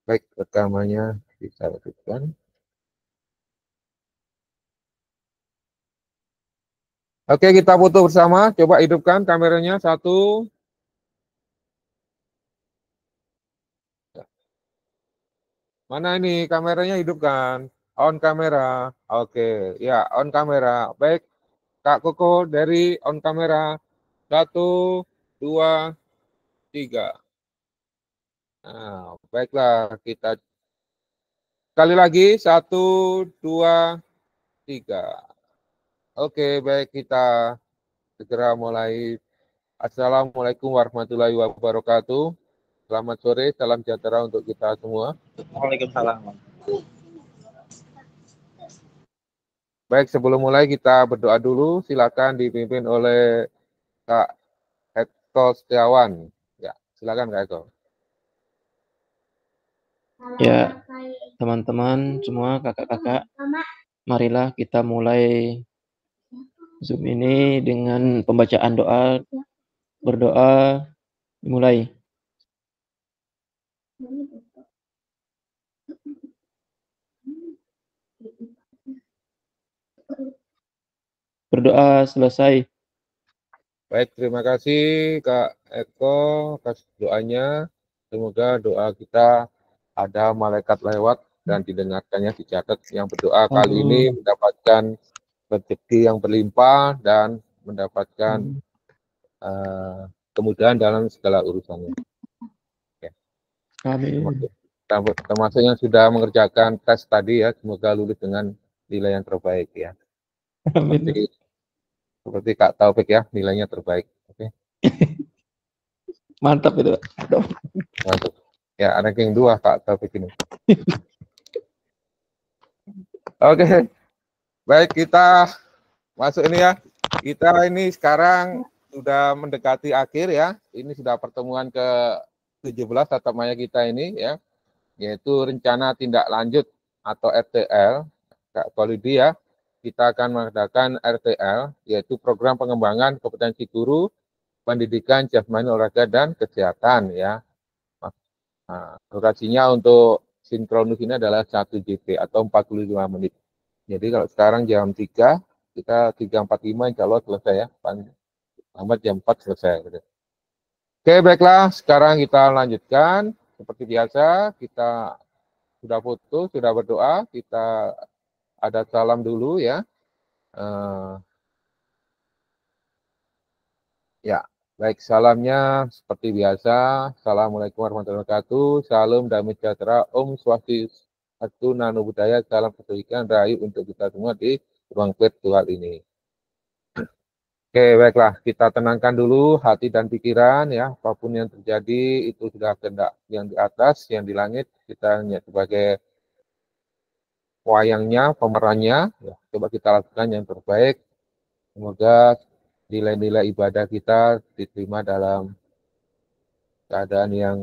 Baik, rekamannya bisa lakukan. Oke, kita foto bersama. Coba hidupkan kameranya. Satu. Mana ini kameranya hidupkan? On kamera. Oke, ya on kamera. Baik, Kak Koko dari on kamera. Satu, dua, tiga. Nah, baiklah kita sekali lagi. Satu, dua, tiga. Oke, baik kita segera mulai. Assalamualaikum warahmatullahi wabarakatuh. Selamat sore, salam sejahtera untuk kita semua. Waalaikumsalam. Baik, sebelum mulai kita berdoa dulu. Silakan dipimpin oleh Kak Eko Setiawan. Ya, silakan Kak Eko. Ya, teman-teman semua, kakak-kakak, marilah kita mulai Zoom ini dengan pembacaan doa. Berdoa dimulai. Berdoa selesai. Baik, terima kasih Kak Eko atas doanya. Semoga doa kita ada malaikat lewat dan didengarkannya, dicatat. Yang berdoa kali ini mendapatkan rezeki yang berlimpah dan mendapatkan kemudahan dalam segala urusannya. Ya. Amin. Termasuk yang sudah mengerjakan tes tadi ya, semoga lulus dengan nilai yang terbaik ya. Amin. Seperti Kak Taufik ya, nilainya terbaik. Oke. Mantap itu. Mantap. Ya, ranking 2 Kak Taufik ini. Oke. Baik, kita masuk ini ya. Kita ini sekarang sudah mendekati akhir ya. Ini sudah pertemuan ke-17 tatap maya kita ini ya. Yaitu rencana tindak lanjut atau RTL. Kak Kolidi ya. Kita akan mengadakan RTL, yaitu program pengembangan kompetensi guru, pendidikan, jasmani, olahraga, dan kesehatan ya. Nah, durasinya untuk sinkronus ini adalah 1 JP atau 45 menit. Jadi kalau sekarang jam 3, kita 3.45 insya Allah selesai ya. Lambat jam 4 selesai. Gitu. Oke, baiklah. Sekarang kita lanjutkan. Seperti biasa, kita sudah foto, sudah berdoa. Kita ada salam dulu ya. Ya, baik salamnya seperti biasa. Assalamualaikum warahmatullahi wabarakatuh. Salam damai sejahtera. Om Swastiastu Namo Buddhaya. Salam kebajikan rahayu untuk kita semua di ruang virtual ini. Oke, baiklah. Kita tenangkan dulu hati dan pikiran ya. Apapun yang terjadi itu sudah kehendak yang di atas, yang di langit. Kita hanya sebagai wayangnya, pemerannya. Ya, coba kita lakukan yang terbaik. Semoga nilai-nilai ibadah kita diterima dalam keadaan yang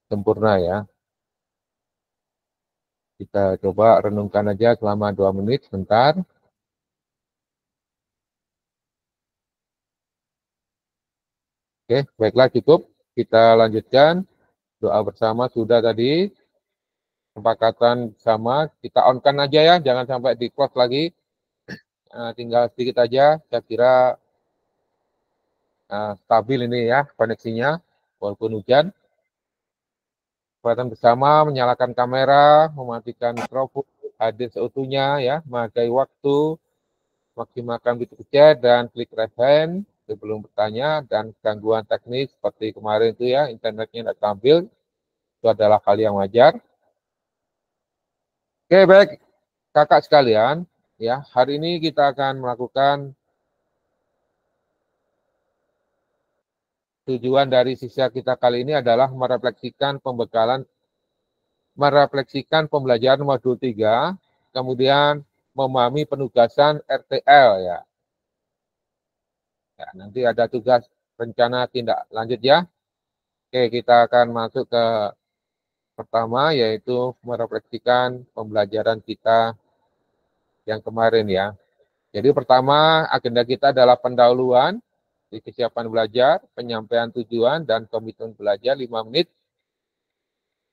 sempurna ya. Kita coba renungkan aja selama 2 menit sebentar. Oke, baiklah cukup. Kita lanjutkan. Doa bersama sudah tadi. Kesepakatan sama. Kita on-kan aja ya, jangan sampai di close lagi. Tinggal sedikit aja. Saya kira stabil ini ya koneksinya, walaupun hujan. Kesepakatan bersama, menyalakan kamera, mematikan mikrofon, hadir seutuhnya ya, menghargai waktu, maksimalkan fitur chat dan klik raise hand sebelum bertanya, dan gangguan teknis seperti kemarin itu ya, internetnya tidak stabil, itu adalah hal yang wajar. Oke, baik kakak sekalian, ya hari ini kita akan melakukan tujuan dari siswa kita kali ini adalah merefleksikan pembelajaran modul 3, kemudian memahami penugasan RTL ya. Ya, nanti ada tugas rencana tindak lanjut ya. Oke, kita akan masuk ke pertama, yaitu merefleksikan pembelajaran kita yang kemarin ya. Jadi pertama, agenda kita adalah pendahuluan di kesiapan belajar, penyampaian tujuan, dan komitmen belajar 5 menit.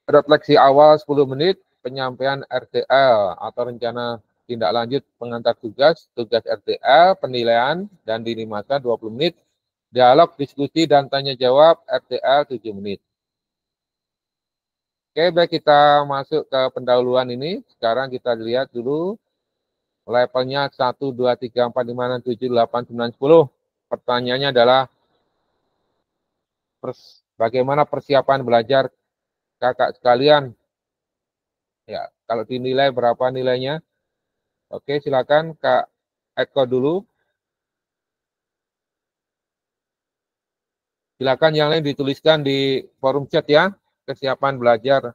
refleksi awal 10 menit, penyampaian RTL atau rencana tindak lanjut pengantar tugas RTL, penilaian dan dini masa 20 menit, dialog, diskusi, dan tanya jawab RTL 7 menit. Oke, baik, kita masuk ke pendahuluan ini. Sekarang kita lihat dulu levelnya 1, 2, 3, 4, 5, 6, 7, 8, 9, 10. Pertanyaannya adalah bagaimana persiapan belajar kakak sekalian? Ya, kalau dinilai berapa nilainya? Oke, silakan Kak Eko dulu. Silakan yang lain dituliskan di forum chat ya, kesiapan belajar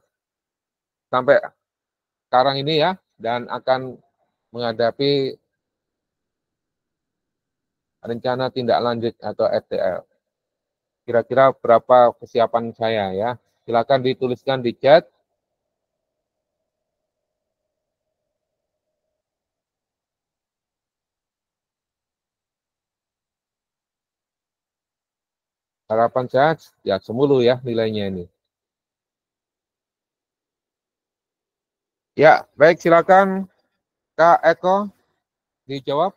sampai sekarang ini ya, dan akan menghadapi rencana tindak lanjut atau RTL. Kira-kira berapa kesiapan saya ya. Silakan dituliskan di chat. Harapan saya ya 10 ya nilainya ini. Ya, baik, silakan Kak Eko dijawab.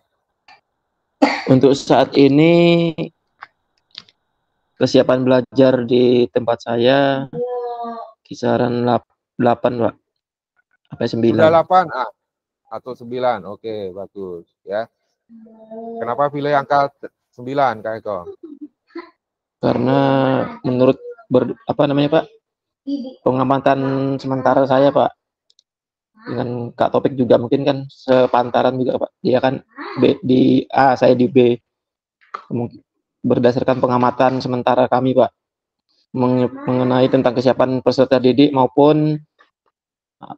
Untuk saat ini kesiapan belajar di tempat saya kisaran 8, Pak. Sampai 9. Sudah 8 atau 9. Oke, bagus ya. Kenapa pilih angka 9 Kak Eko? Karena menurut Pak, pengamatan sementara saya, Pak, dengan Kak Topik juga mungkin kan sepantaran juga, Pak. Dia kan di A, saya di B. Berdasarkan pengamatan sementara kami, Pak, mengenai tentang kesiapan peserta didik maupun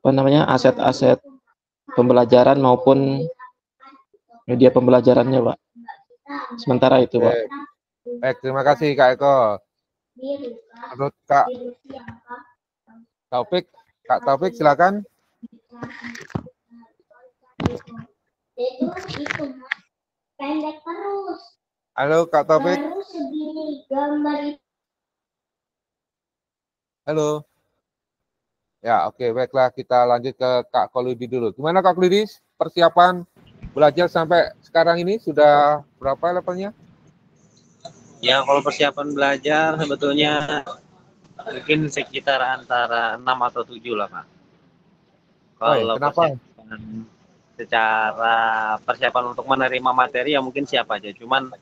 aset-aset pembelajaran maupun media pembelajarannya, Pak. Sementara itu, Pak. Baik, terima kasih Kak Eko. Menurut Kak Taufik silakan. Pendek terus. Halo Kak Taufik. Baru segini gambar. Halo. Ya, oke, baiklah, kita lanjut ke Kak Koludi dulu. Gimana Kak Koludi? Persiapan belajar sampai sekarang ini sudah berapa levelnya? Ya, kalau persiapan belajar sebetulnya mungkin sekitar antara 6 atau 7 lah, Pak. Kalau Kenapa? secara persiapan untuk menerima materi ya mungkin siap aja. Cuman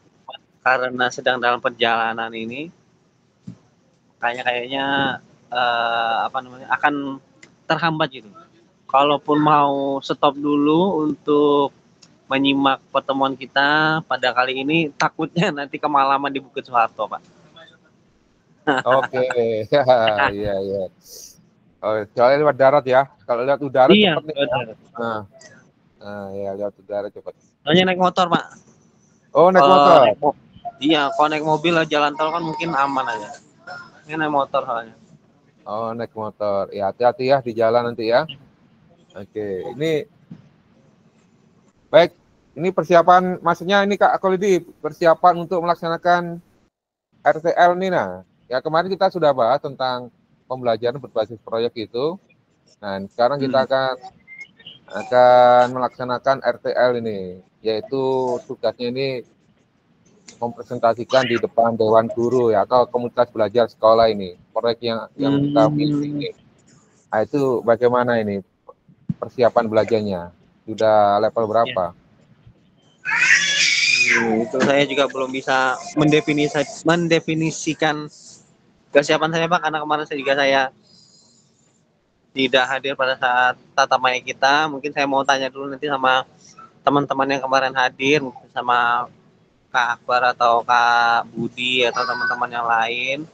karena sedang dalam perjalanan ini, kayaknya akan terhambat gitu. Kalaupun mau stop dulu untuk menyimak pertemuan kita pada kali ini, takutnya nanti kemalaman di Bukit Soeharto, Pak. Oke, iya. Oh, soalnya lewat darat ya. Kalau lihat udara Iya, cepat nih. Ya, lihat udara cepat. Soalnya naik motor, Pak. Oh, naik motor. Iya, kalau naik mobil jalan tol kan mungkin aman aja. Ini naik motor soalnya. Oh, naik motor. Ya, hati-hati ya di jalan nanti ya. Oke, ini baik. Ini persiapan, maksudnya ini Kak Kolidi, persiapan untuk melaksanakan RTL nih. Nah, ya kemarin kita sudah bahas tentang pembelajaran berbasis proyek itu. Nah, sekarang kita akan melaksanakan RTL ini, yaitu tugasnya ini mempresentasikan di depan dewan guru ya atau komunitas belajar sekolah ini. Proyek yang kita miliki ini. Nah, itu bagaimana ini persiapan belajarnya? Sudah level berapa? Itu saya juga belum bisa mendefinisikan kesiapan saya, Pak, karena kemarin saya tidak hadir pada saat tatap maya kita. Mungkin saya mau tanya dulu nanti sama teman-teman yang kemarin hadir, mungkin sama Kak Akbar atau Kak Budi atau teman-teman yang lain,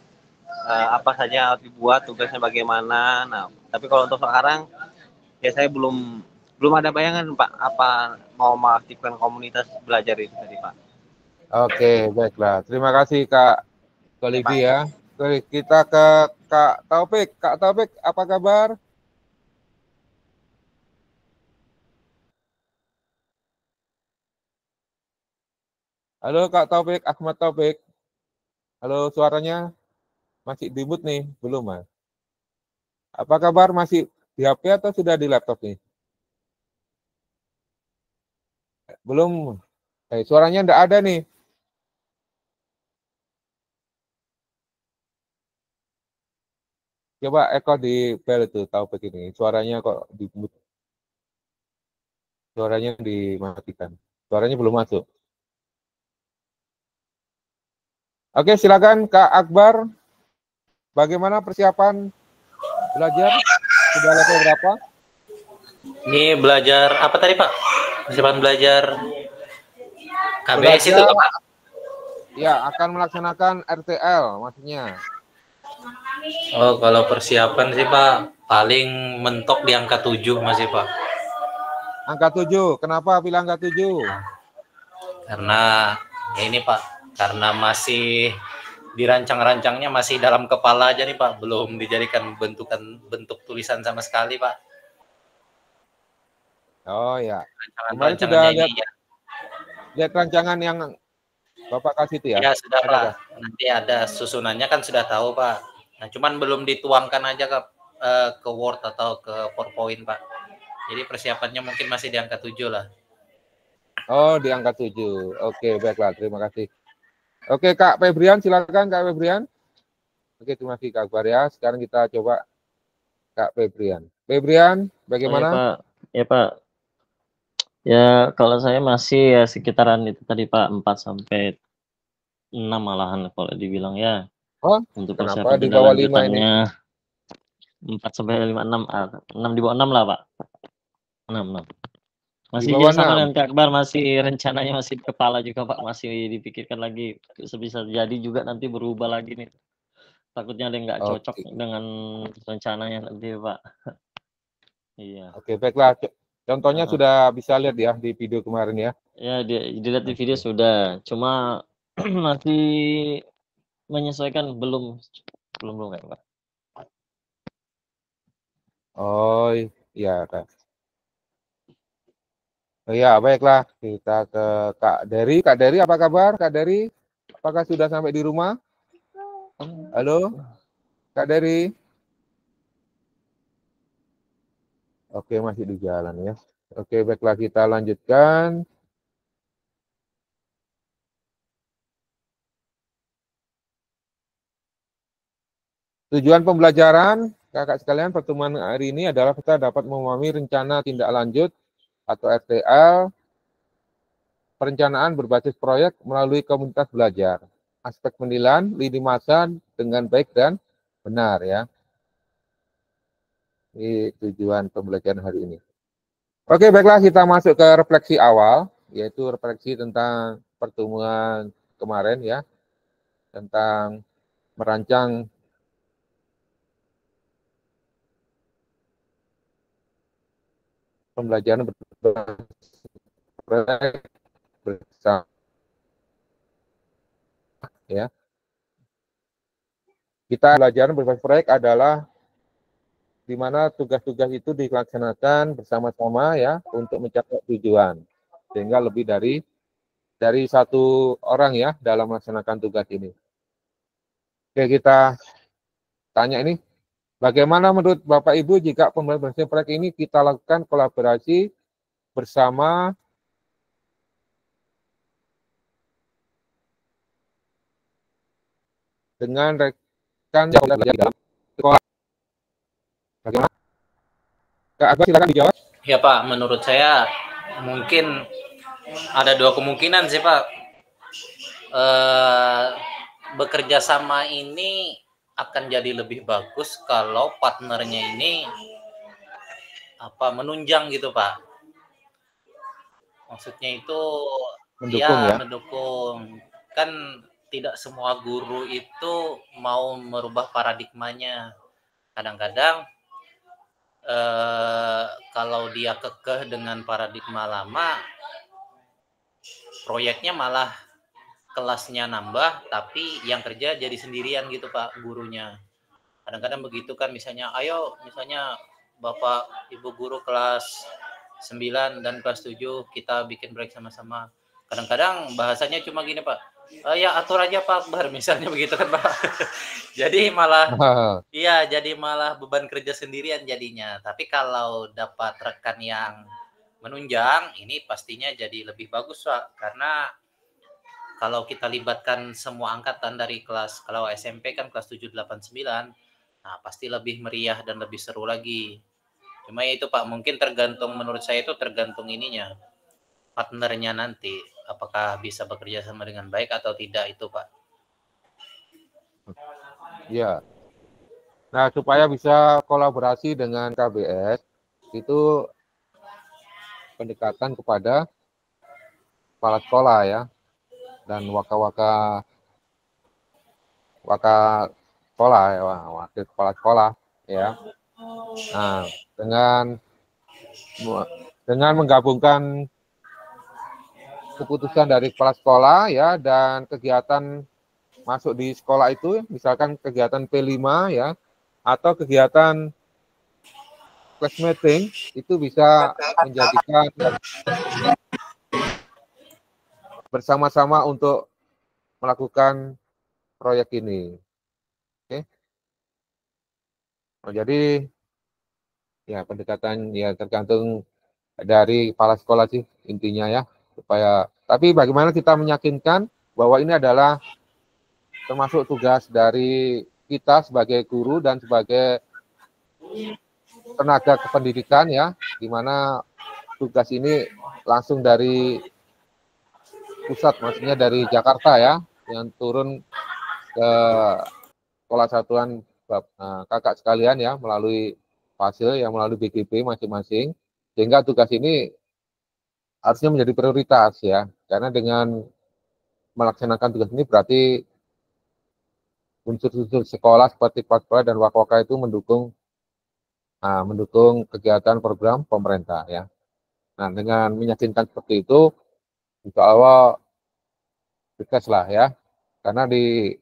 apa saja harus dibuat, tugasnya bagaimana. Nah, tapi kalau untuk sekarang ya saya belum ada bayangan, Pak, apa mau mengaktifkan komunitas belajar itu tadi, Pak. Oke, baiklah. Terima kasih Kak Kolidi ya. Oke, kita ke Kak Taufik. Kak Taufik, apa kabar? Halo Kak Taufik, Ahmad Taufik. Halo, suaranya masih di mute nih, belum Mas? Apa kabar, masih di HP atau sudah di laptop nih? Belum. Suaranya enggak ada nih. Coba Eko di bel itu tahu begini. Suaranya kok suaranya dimatikan. Suaranya belum masuk. Oke, silakan Kak Akbar. Bagaimana persiapan belajar? Sudah level berapa? Ini belajar apa tadi Pak? Persiapan belajar KBS itu Belajar, Pak? ya, akan melaksanakan RTL maksudnya. Oh, kalau persiapan sih Pak, paling mentok di angka 7 masih Pak. Angka 7. Kenapa pilih angka 7? Karena ya ini Pak, karena masih dirancang-rancangnya masih dalam kepala aja nih Pak, belum dijadikan bentuk tulisan sama sekali Pak. Oh ya. Kemarin sudah Rancangan-rancangannya ini ya. lihat rancangan yang Bapak kasih itu ya? Ya sudah Ada Pak, nggak? nanti ada susunannya kan sudah tahu Pak. Nah cuman belum dituangkan aja ke Word atau ke PowerPoint Pak. Jadi persiapannya mungkin masih di angka 7 lah. Oh, di angka 7. Oke, baiklah. Terima kasih. Oke, Kak Febrian, silakan Kak Febrian. Oke, terima kasih Kak Akbar ya. Sekarang kita coba Kak Febrian. Febrian, bagaimana? Ya Pak, ya Pak. Ya kalau saya masih ya sekitaran itu tadi Pak, 4 sampai 6 malahan kalau dibilang ya. Oh, Untuk kenapa persiapan di bawah 5 ini? lanjutannya 4 sampai 5, 6, 6 di bawah 6 lah Pak. 6. Di Masih bawah ya sama 6. dengan Kak Akbar, masih rencananya masih di kepala juga Pak, masih dipikirkan lagi. Sebisa jadi juga nanti berubah lagi nih. Takutnya ada yang nggak cocok Oke. dengan rencananya nanti Pak. Iya. Oke, baiklah. Contohnya Heeh. sudah bisa lihat ya di video kemarin ya. Ya dilihat di video Oke. sudah, cuma masih menyesuaikan belum kayak Pak. Oh, iya, Kak. Oh, ya, baiklah. Kita ke Kak Dery. Kak Dery, apa kabar? Kak Dery, apakah sudah sampai di rumah? Halo, Kak Dery. Oke, masih di jalan ya. Oke, baiklah kita lanjutkan. Tujuan pembelajaran, kakak sekalian, pertemuan hari ini adalah kita dapat memahami rencana tindak lanjut atau RTL, perencanaan berbasis proyek melalui komunitas belajar, aspek penilaian lini masa dengan baik dan benar ya. Ini tujuan pembelajaran hari ini. Oke, baiklah kita masuk ke refleksi awal, yaitu refleksi tentang pertemuan kemarin ya, tentang merancang pembelajaran bersama ya. Kita pelajaran berbasis proyek adalah di mana tugas-tugas itu dilaksanakan bersama-sama ya untuk mencapai tujuan. Sehingga lebih dari satu orang ya dalam melaksanakan tugas ini. Oke, kita tanya ini, bagaimana menurut Bapak Ibu jika pembahasan proyek ini kita lakukan kolaborasi bersama dengan rekan yang belajar dalam sekolah? Bagaimana? Kak Akbar, silakan dijawab. Ya Pak, menurut saya mungkin ada 2 kemungkinan sih Pak. Bekerja sama ini akan jadi lebih bagus kalau partnernya ini menunjang gitu Pak. Maksudnya itu Mendukung ya. mendukung. Kan tidak semua guru itu mau merubah paradigmanya. Kadang-kadang kalau dia kekeh dengan paradigma lama, proyeknya malah kelasnya nambah, tapi yang kerja jadi sendirian gitu Pak gurunya. Kadang-kadang begitu kan, misalnya Bapak Ibu guru kelas 9 dan kelas 7 kita bikin proyek sama-sama. Kadang-kadang bahasanya cuma gini Pak, Ya atur aja Pak Akbar, misalnya begitu kan Pak. Jadi malah iya, jadi malah beban kerja sendirian jadinya. Tapi kalau dapat rekan yang menunjang, ini pastinya jadi lebih bagus Pak. Karena kalau kita libatkan semua angkatan dari kelas, kalau SMP kan kelas 7, 8, 9, nah pasti lebih meriah dan lebih seru lagi. Cuma ya itu Pak, mungkin tergantung, menurut saya itu tergantung ininya, partnernya nanti. Apakah bisa bekerja sama dengan baik atau tidak itu Pak. Ya. Nah, supaya bisa kolaborasi dengan KBS, itu pendekatan kepada kepala sekolah ya, dan waka sekolah ya, wakil kepala sekolah ya. Nah, dengan menggabungkan keputusan dari kepala sekolah ya dan kegiatan masuk di sekolah itu, misalkan kegiatan P5 ya, atau kegiatan class meeting, itu bisa menjadikan bersama-sama untuk melakukan proyek ini. Oke. Oh, jadi ya pendekatan ya tergantung dari kepala sekolah sih intinya ya, supaya, tapi bagaimana kita meyakinkan bahwa ini adalah termasuk tugas dari kita sebagai guru dan sebagai tenaga kependidikan ya, di mana tugas ini langsung dari pusat, maksudnya dari Jakarta ya, yang turun ke sekolah satuan kakak sekalian ya, melalui hasil yang melalui BGP masing-masing, sehingga tugas ini harusnya menjadi prioritas ya, karena dengan melaksanakan tugas ini berarti unsur-unsur sekolah seperti kepala sekolah dan waka-waka itu mendukung kegiatan program pemerintah ya. Nah, dengan meyakinkan seperti itu, insya Allah sukses lah ya, karena di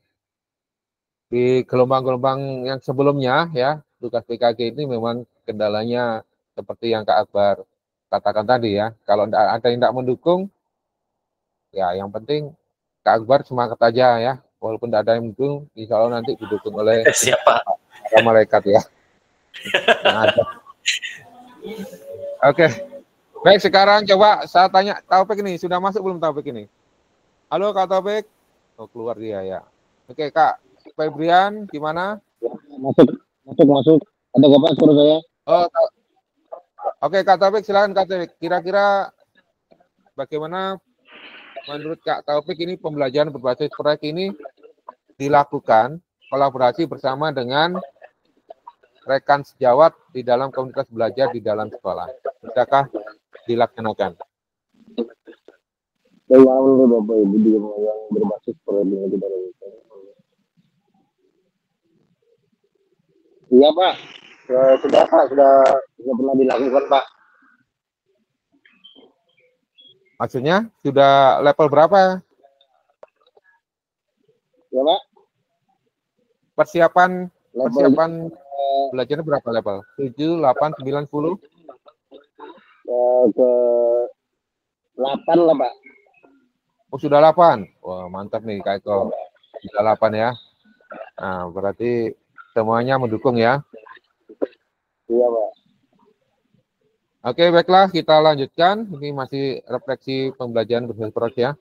gelombang-gelombang yang sebelumnya ya, tugas PKG ini memang kendalanya seperti yang Kak Akbar katakan tadi ya, kalau ada yang tidak mendukung, ya yang penting Kak Akbar semangat aja ya, walaupun tidak ada yang mendukung, insya Allah nanti didukung oleh Siapa? para malaikat ya. Yang ada. Oke, baik, sekarang coba saya tanya Taufik ini, sudah masuk belum Taufik ini? Halo Kak Taufik. Oh, keluar dia ya. Oke Kak Febrian, gimana? Masuk. Ada kapan suara saya? Oh, oke Kak Taufik, silakan Kak Taufik. Kira-kira bagaimana menurut Kak Taufik ini pembelajaran berbasis proyek ini dilakukan kolaborasi bersama dengan rekan sejawat di dalam komunitas belajar di dalam sekolah? Bisakah dilaksanakan? Bagaimana menurut Bapak Ibu yang berbasis proyek ini kita lakukan? Iya Pak, sudah pernah dilakukan Pak. Maksudnya sudah level berapa? Ya Pak. Persiapan belajarnya berapa level? 7, 8, 9, 10? Ke 8 lah Pak. Oh, sudah 8. Wah, mantap nih Kak Eko. Sudah 8 ya. Nah, berarti semuanya mendukung ya. Iya Pak. Oke, baiklah, kita lanjutkan. Ini masih refleksi pembelajaran berbasis proyek ya.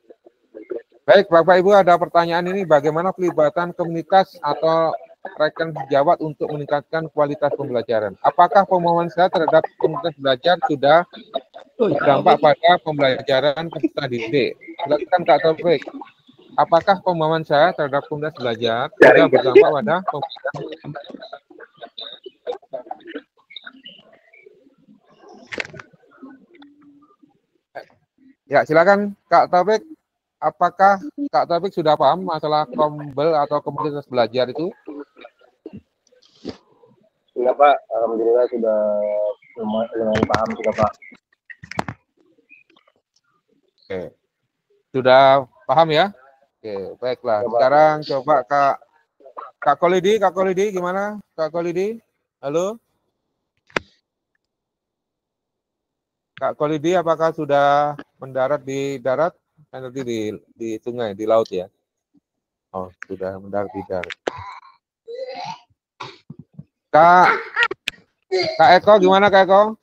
Baik, Bapak Ibu, ada pertanyaan ini, bagaimana pelibatan komunitas atau rekan sejawat untuk meningkatkan kualitas pembelajaran? Apakah pemahaman saya terhadap komunitas belajar sudah berdampak pada pembelajaran peserta didik? Silakan Kak Taufik. Apakah pemahaman saya terhadap komunitas belajar sudah berdampak pada pembelajaran? Ya, silakan Kak Taufik. Apakah Kak Taufik sudah paham masalah kombel atau komunitas belajar itu? Iya Pak, alhamdulillah sudah lumayan paham sudah Pak. Oke. Sudah paham ya? Oke, baiklah. Sekarang coba Kak Kolidi gimana? Kak Kolidi? Halo? Kak Kolidi, apakah sudah mendarat di darat? Nanti di sungai, di laut ya? Oh, sudah tidak. Kak Eko gimana Kak Eko?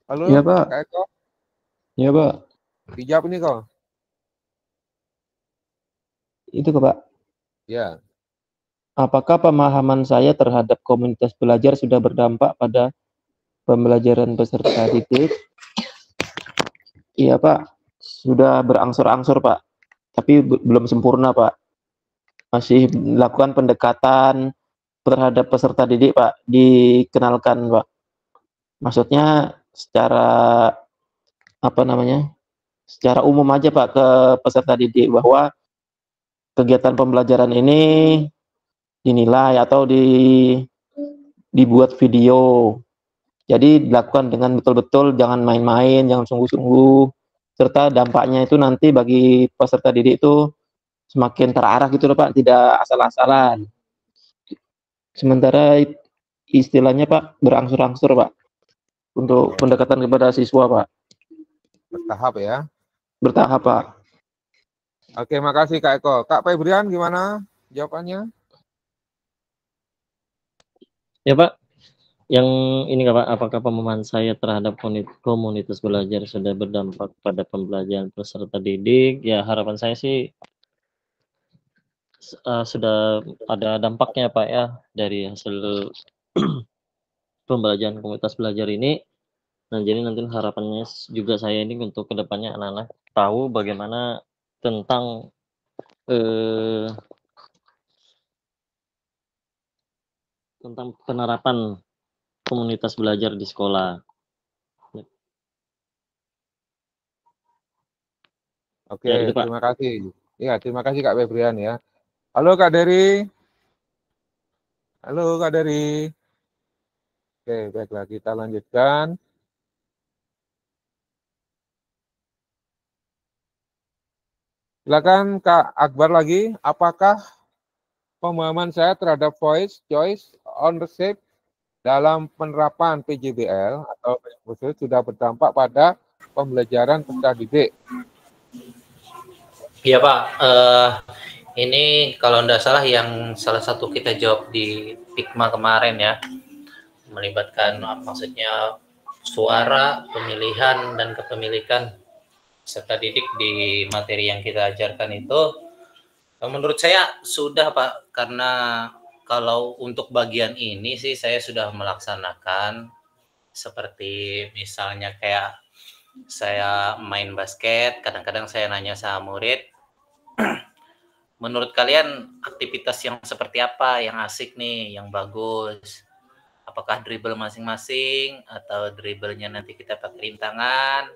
Halo, Iya, Pak. Kak Eko. Iya, Pak. Dijawab ini kok. Itu kok, Pak. Ya. Apakah pemahaman saya terhadap komunitas belajar sudah berdampak pada pembelajaran peserta didik? Iya, Pak. Sudah berangsur-angsur, Pak. Tapi belum sempurna, Pak. Masih melakukan pendekatan terhadap peserta didik, Pak. Dikenalkan, Pak. Maksudnya secara secara umum aja, Pak, ke peserta didik bahwa kegiatan pembelajaran ini dinilai atau dibuat video. Jadi dilakukan dengan betul-betul, jangan main-main, jangan sungguh-sungguh, serta dampaknya itu nanti bagi peserta didik itu semakin terarah gitu loh Pak, tidak asal-asalan. Sementara istilahnya Pak berangsur-angsur Pak untuk pendekatan kepada siswa Pak. Bertahap ya. Bertahap Pak. Oke, makasih Kak Eko. Kak Febrian gimana jawabannya? Ya Pak, yang ini nggak Pak, apakah pemahaman saya terhadap komunitas belajar sudah berdampak pada pembelajaran peserta didik? Ya harapan saya sih sudah ada dampaknya Pak ya dari hasil pembelajaran komunitas belajar ini. Nah jadi nanti harapannya juga saya ini untuk kedepannya anak-anak tahu bagaimana tentang penerapan komunitas belajar di sekolah. Oke, Ya, itu, Pak. terima kasih. Ya, terima kasih Kak Febrian ya. Halo Kak Dery. Halo Kak Dery. Oke, baiklah kita lanjutkan. Silakan Kak Akbar lagi. Apakah pemahaman saya terhadap voice, choice, ownership dalam penerapan PJBL atau sudah berdampak pada pembelajaran peserta didik? Iya Pak, ini kalau tidak salah yang salah satu kita jawab di Pikma kemarin ya, melibatkan maksudnya suara, pemilihan, dan kepemilikan peserta didik di materi yang kita ajarkan itu. Menurut saya sudah Pak, karena kalau untuk bagian ini sih saya sudah melaksanakan seperti misalnya kayak saya main basket, kadang-kadang saya nanya sama murid, menurut kalian aktivitas yang seperti apa yang asik nih, yang bagus? Apakah dribble masing-masing atau dribblenya nanti kita pakai rintangan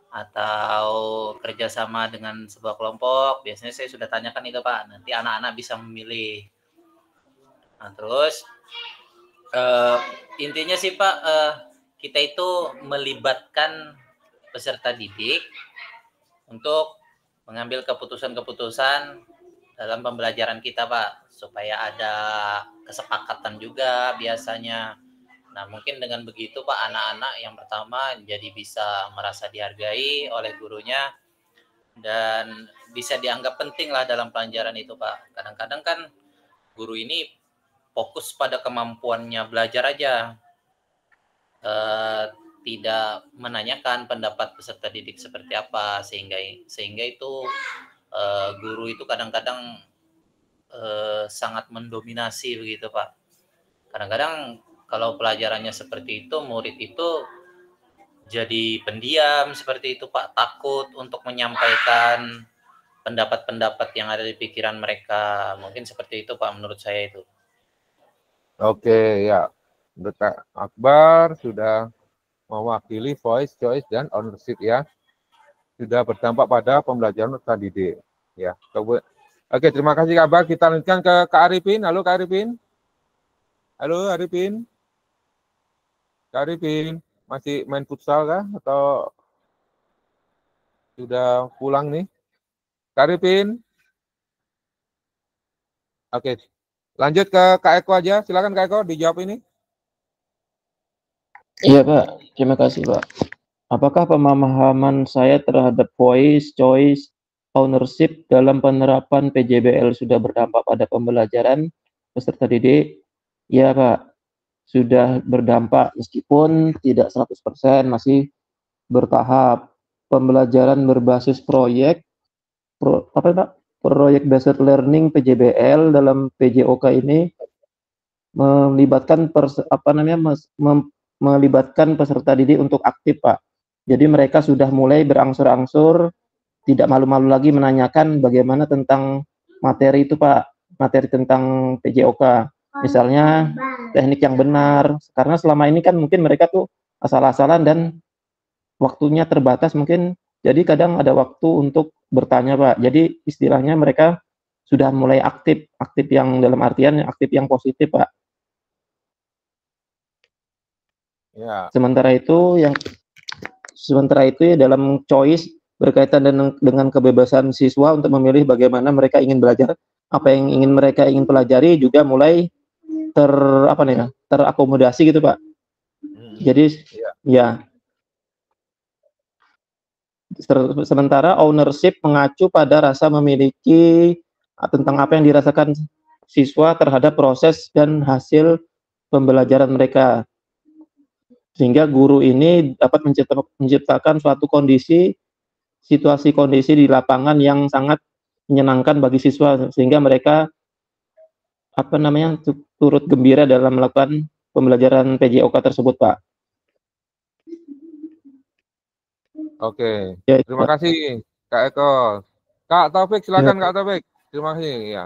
atau kerjasama dengan sebuah kelompok? Biasanya saya sudah tanyakan itu Pak, nanti anak-anak bisa memilih. Nah, terus intinya sih Pak, kita itu melibatkan peserta didik untuk mengambil keputusan-keputusan dalam pembelajaran kita Pak, supaya ada kesepakatan juga biasanya. Nah mungkin dengan begitu Pak, anak-anak yang pertama jadi bisa merasa dihargai oleh gurunya dan bisa dianggap penting lah dalam pelajaran itu Pak. Kadang-kadang kan guru ini fokus pada kemampuannya belajar aja, tidak menanyakan pendapat peserta didik seperti apa, sehingga itu guru itu kadang-kadang sangat mendominasi begitu Pak. Kadang-kadang kalau pelajarannya seperti itu, murid itu jadi pendiam seperti itu Pak, takut untuk menyampaikan pendapat-pendapat yang ada di pikiran mereka. Mungkin seperti itu Pak menurut saya itu. Oke, ya. Menurut Kak Akbar sudah mewakili voice, choice, dan ownership ya. Sudah berdampak pada pembelajaran peserta didik. Ya. Oke, terima kasih Kak Akbar. Kita lanjutkan ke Kak Arifin. Halo Kak Arifin. Halo Arifin. Kak Arifin, masih main futsal kah? Atau sudah pulang nih? Kak Arifin. Oke, lanjut ke Kak Eko aja. Silakan Kak Eko dijawab ini. Iya Pak, terima kasih Pak. Apakah pemahaman saya terhadap voice, choice, ownership dalam penerapan PJBL sudah berdampak pada pembelajaran peserta didik? Ya Pak, sudah berdampak meskipun tidak 100%, masih bertahap. Pembelajaran berbasis proyek, proyek based learning PJBL dalam PJOK ini melibatkan melibatkan peserta didik untuk aktif Pak. Jadi mereka sudah mulai berangsur-angsur tidak malu-malu lagi menanyakan bagaimana tentang materi itu Pak, materi tentang PJOK. Misalnya teknik yang benar, karena selama ini kan mungkin mereka tuh asal-asalan dan waktunya terbatas mungkin, jadi kadang ada waktu untuk bertanya Pak. Jadi istilahnya mereka sudah mulai aktif yang dalam artian aktif yang positif Pak. Ya. Sementara itu ya dalam choice berkaitan dengan kebebasan siswa untuk memilih bagaimana mereka ingin belajar, apa yang mereka ingin pelajari juga mulai terakomodasi gitu Pak. Jadi ya. Sementara ownership mengacu pada rasa memiliki tentang apa yang dirasakan siswa terhadap proses dan hasil pembelajaran mereka. Sehingga guru ini dapat menciptakan suatu situasi kondisi di lapangan yang sangat menyenangkan bagi siswa, sehingga mereka turut gembira dalam melakukan pembelajaran PJOK tersebut Pak. Oke, terima kasih Kak Eko. Kak Taufik, silakan Kak Taufik. Terima kasih ya.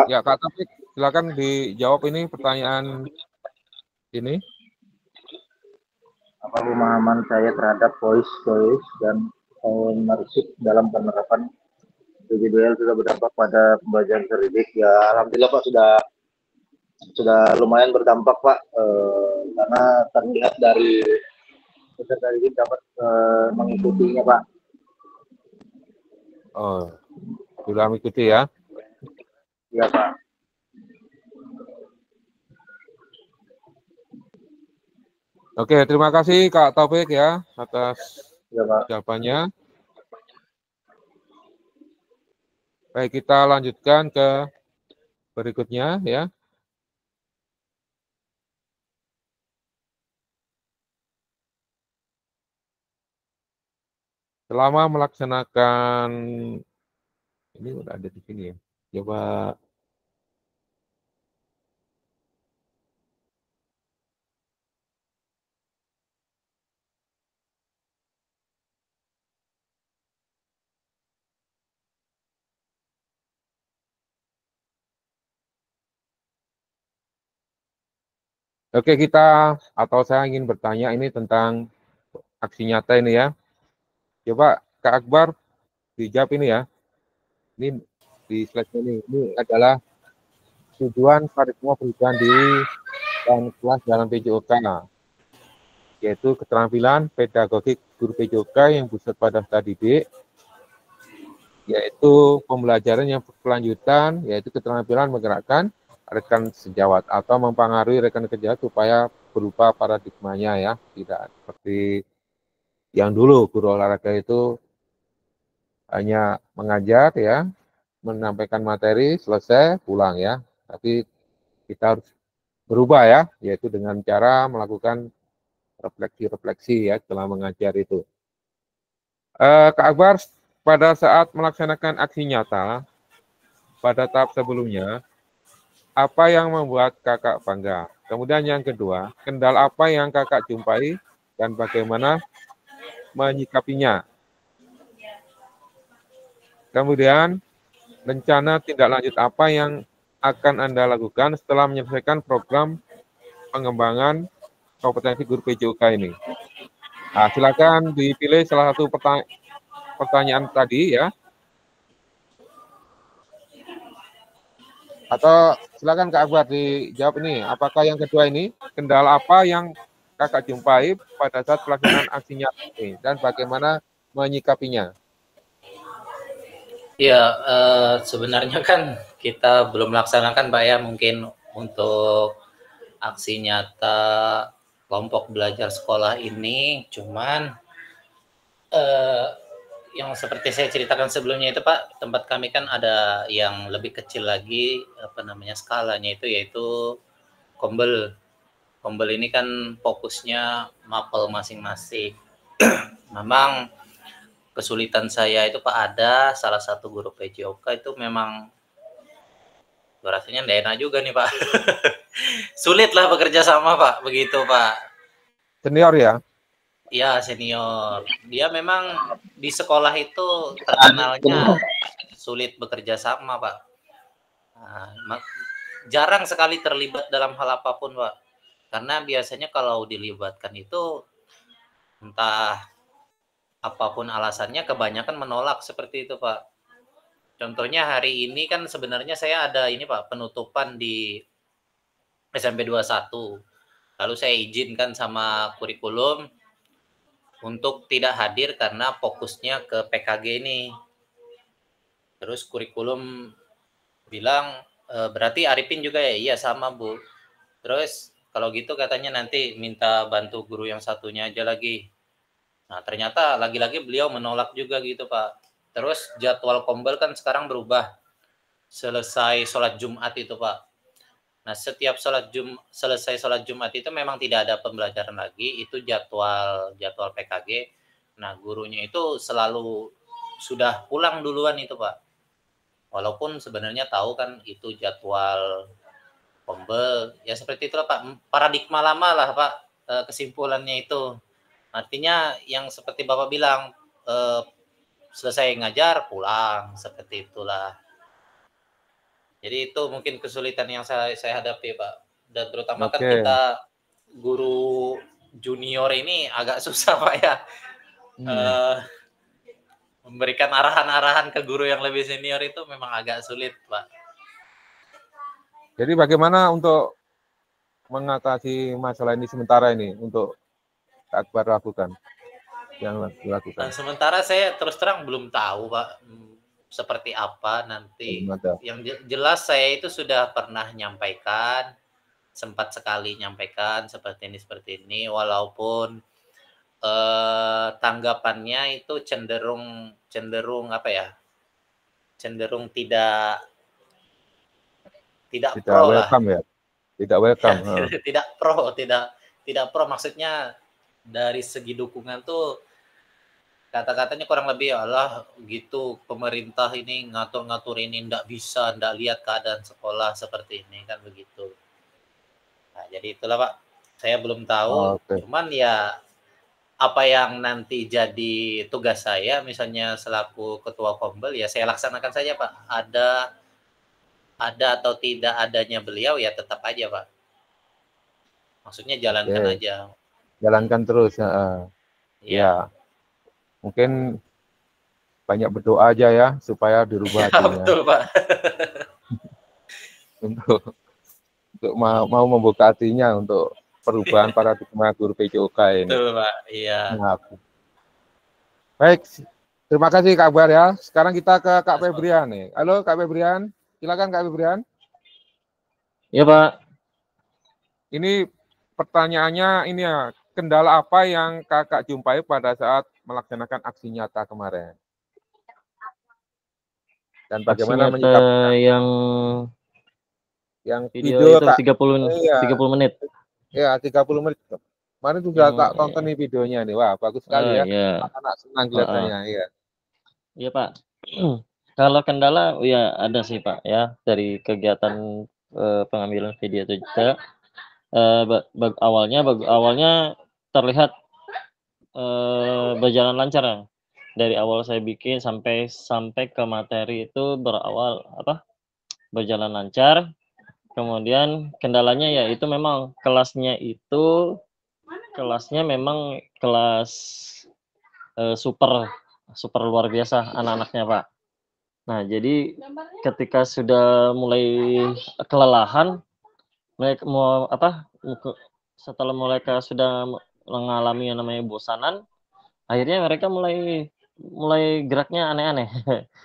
Ya Kak Taufik, silakan dijawab ini pertanyaan ini. Apa pemahaman saya terhadap voice dan ownership dalam penerapan PJBL sudah berdampak pada pembelajaran terdidik? Ya, alhamdulillah Pak, sudah lumayan berdampak Pak, karena terlihat dari peserta didik dapat mengikutinya Pak. Oh, sudah mengikuti ya? Iya Pak. Oke, terima kasih Kak Taufik ya atas jawabannya. Baik, kita lanjutkan ke berikutnya ya. Selama melaksanakan ini udah ada di sini ya. Coba oke, saya ingin bertanya ini tentang aksi nyata ini ya. Coba Kak Akbar dijawab ini ya. Ini di slide ini adalah tujuan paradigma pendidikan diri dan kelas dalam PJOK, yaitu keterampilan pedagogik guru PJOK yang pusat pada peserta didik, yaitu pembelajaran yang berkelanjutan, yaitu keterampilan menggerakkan rekan sejawat atau mempengaruhi rekan kerja supaya berupa paradigmanya ya, tidak seperti yang dulu guru olahraga itu hanya mengajar ya, menyampaikan materi, selesai, pulang ya. Tapi kita harus berubah ya, yaitu dengan cara melakukan refleksi-refleksi ya setelah mengajar itu. Kak Akbar, pada saat melaksanakan aksi nyata, pada tahap sebelumnya, apa yang membuat kakak bangga? Kemudian yang kedua, kendala apa yang kakak jumpai dan bagaimana menyikapinya? Kemudian, rencana tindak lanjut apa yang akan Anda lakukan setelah menyelesaikan program pengembangan kompetensi guru PJOK ini? Nah, silakan dipilih salah satu pertanyaan tadi ya. Atau silakan Kak Akbar dijawab ini. Apakah yang kedua ini, kendala apa yang kakak jumpai pada saat pelaksanaan aksi nyata ini dan bagaimana menyikapinya? Ya, sebenarnya kan kita belum melaksanakan Pak ya, mungkin untuk aksi nyata kelompok belajar sekolah ini, cuman yang seperti saya ceritakan sebelumnya itu Pak, tempat kami kan ada yang lebih kecil lagi, skalanya itu, yaitu Kombel. Kombel ini kan fokusnya mapel masing-masing. Memang kesulitan saya itu Pak, ada salah satu guru PJOK itu memang rasanya nggak enak juga nih Pak. Sulit lah bekerja sama Pak, begitu Pak. Senior ya? Iya, senior. Dia memang di sekolah itu terkenalnya sulit bekerja sama, Pak. Nah, jarang sekali terlibat dalam hal apapun, Pak. Karena biasanya kalau dilibatkan itu entah apapun alasannya, kebanyakan menolak seperti itu, Pak. Contohnya hari ini kan sebenarnya saya ada ini, Pak, penutupan di SMP 21. Lalu saya izinkan sama kurikulum untuk tidak hadir karena fokusnya ke PKG ini. Terus kurikulum bilang, berarti Arifin juga ya? Iya sama Bu. Terus kalau gitu katanya nanti minta bantu guru yang satunya aja lagi. Nah ternyata lagi-lagi beliau menolak juga gitu Pak. Terus jadwal Kombel kan sekarang berubah. Selesai sholat Jumat itu Pak. Nah setiap selesai sholat Jumat itu memang tidak ada pembelajaran lagi. Itu jadwal PKG. Nah gurunya itu selalu sudah pulang duluan itu Pak. Walaupun sebenarnya tahu kan itu jadwal Kombel. Ya seperti itulah Pak. Paradigma lama lah Pak. Kesimpulannya itu. Artinya yang seperti Bapak bilang, selesai ngajar pulang. Seperti itulah. Jadi itu mungkin kesulitan yang saya hadapi Pak. Dan terutama kan kita guru junior ini agak susah Pak ya. Memberikan arahan-arahan ke guru yang lebih senior itu memang agak sulit Pak. Jadi bagaimana untuk mengatasi masalah ini sementara ini untuk Kak Akbar lakukan? Yang dilakukan. Sementara saya terus terang belum tahu Pak seperti apa nanti. Yang jelas saya itu sudah pernah nyampaikan, sempat sekali nyampaikan seperti ini, walaupun tanggapannya itu cenderung apa ya? Cenderung tidak pro welcome lah. Ya. Tidak welcome. Ya, tidak pro maksudnya dari segi dukungan tuh kata-katanya kurang lebih ya Allah gitu, pemerintah ini ngatur-ngatur ini ndak bisa, ndak lihat keadaan sekolah seperti ini kan begitu. Nah, jadi itulah Pak, saya belum tahu. Cuman ya apa yang nanti jadi tugas saya misalnya selaku ketua Kombel ya saya laksanakan saja Pak. Ada atau tidak adanya beliau ya tetap aja Pak. Maksudnya jalankan aja. Jalankan terus. Ya. Mungkin banyak berdoa aja ya supaya dirubah hatinya. Betul Pak. untuk mau membuka hatinya untuk perubahan paradigma guru PJOK ini. Betul Pak. Iya. Nah, baik, terima kasih Kak Akbar ya. Sekarang kita ke Kak Febrian nih. Halo Kak Febrian, silakan Kak Febrian. Iya Pak. Ini pertanyaannya ini ya, kendala apa yang Kakak jumpai pada saat melaksanakan aksi nyata kemarin? Dan bagaimana menyikapinya? Yang video itu 30 menit. Ya, 30 menit. Kemarin juga tak tonton nih videonya nih. Wah, bagus sekali ya. Iya. Anak senang kelihatannya, iya. Iya, Pak. Kalau kendala ya ada sih, Pak, ya, dari kegiatan pengambilan video itu juga awalnya terlihat berjalan lancar ya. Dari awal saya bikin sampai ke materi itu berjalan lancar. Kemudian kendalanya ya itu memang kelasnya memang kelas super luar biasa anak-anaknya Pak. Nah jadi ketika sudah mulai kelelahan, setelah mereka sudah mengalami yang namanya bosanan, akhirnya mereka mulai geraknya aneh-aneh.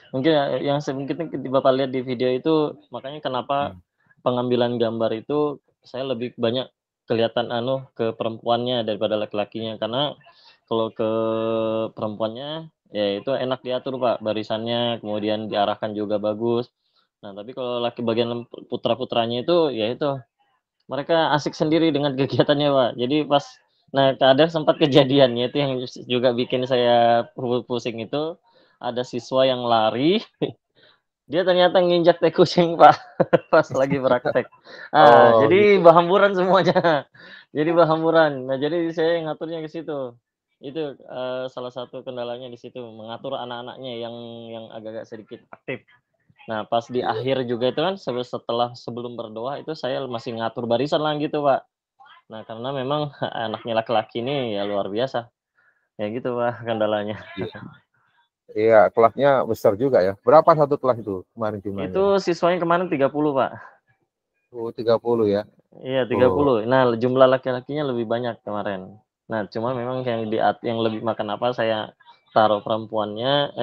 Mungkin yang mungkin Bapak lihat di video itu, makanya kenapa pengambilan gambar itu saya lebih banyak kelihatan ke perempuannya daripada laki-lakinya, karena kalau ke perempuannya ya itu enak diatur Pak, barisannya, kemudian diarahkan juga bagus. Nah, tapi kalau laki bagian putra-putranya itu ya itu mereka asik sendiri dengan kegiatannya Pak. Jadi pas kadang sempat kejadiannya itu yang juga bikin saya pusing itu, ada siswa yang lari, dia ternyata nginjak teh kucing Pak, pas lagi praktek. Oh, Jadi gitu. berhamburan semuanya. Jadi berhamburan. Nah, jadi saya ngaturnya ke situ. Itu salah satu kendalanya di situ, mengatur anak-anaknya yang agak-agak sedikit aktif. Nah, pas di Iya. akhir juga itu kan sebelum berdoa itu saya masih ngatur barisan lah gitu, Pak. Nah, karena memang anaknya laki-laki ini ya luar biasa. Ya gitu, Pak, kendalanya. Iya. Iya, kelasnya besar juga ya. Berapa satu kelas itu kemarin jumlahnya? Itu siswanya kemarin 30, Pak. Oh, 30 ya. Iya, Oh, 30. Nah, jumlah laki-lakinya lebih banyak kemarin. Nah, cuma memang yang lebih makan apa saya taruh perempuannya,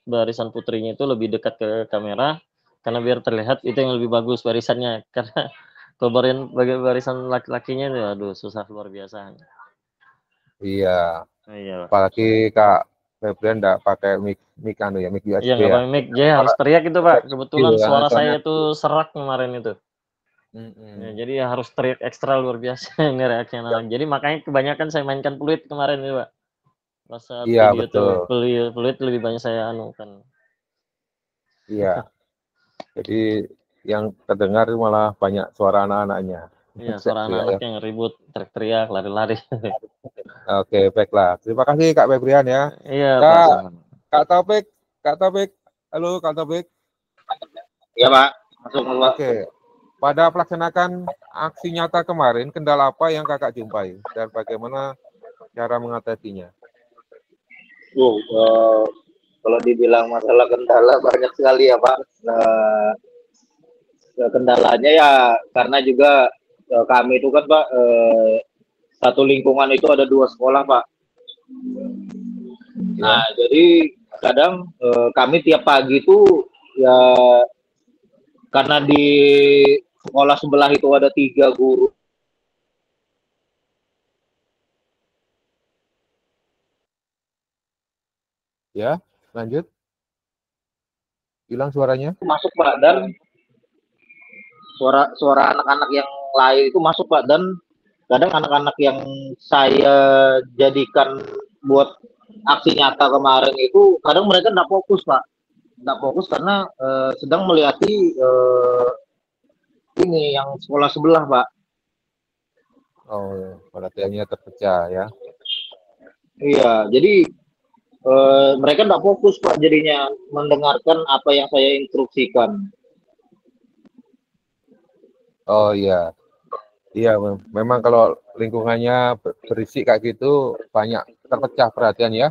barisan putrinya itu lebih dekat ke kamera karena biar terlihat itu yang lebih bagus barisannya. Karena kalau barisan laki-lakinya itu aduh susah luar biasa. iya. Oh, iya, Pak. Apalagi Kak Febrian enggak pakai mic anu ya, mic Iya, USB nggak ya. pakai mic, jadi harus teriak itu, Pak. Kebetulan Iya, suara soalnya saya itu serak kemarin itu. Ya, jadi harus teriak ekstra luar biasa ini reaksinya. Jadi makanya kebanyakan saya mainkan peluit kemarin itu, Pak. Pas saat Iya, video betul. tuh peluit lebih banyak saya anukan. Iya. Jadi yang terdengar malah banyak suara anak-anaknya. Iya, suara anak-anak yang ribut, teriak-teriak, lari-lari. Oke, baiklah. Terima kasih Kak Febrian ya. Iya, Pak. Kak Taufik. Halo Kak Taufik. Iya Pak, masuk Pak. Oke. Pada pelaksanakan aksi nyata kemarin, kendala apa yang Kakak jumpai dan bagaimana cara mengatasinya? Kalau dibilang masalah kendala banyak sekali ya Pak. Kendalanya ya karena juga kami itu kan Pak, satu lingkungan itu ada 2 sekolah Pak. Nah, jadi kadang kami tiap pagi itu ya karena di sekolah sebelah itu ada 3 guru. Ya, lanjut. Hilang suaranya. Masuk Pak, dan suara anak-anak yang lain itu masuk Pak, dan kadang anak-anak yang saya jadikan buat aksi nyata kemarin itu kadang mereka nggak fokus Pak, nggak fokus karena sedang melihati ini yang sekolah sebelah Pak. Oh, perhatiannya terpecah ya. Iya, jadi mereka nggak fokus Pak, jadinya mendengarkan apa yang saya instruksikan. Oh iya. Iya, memang kalau lingkungannya berisik kayak gitu banyak terpecah perhatian ya.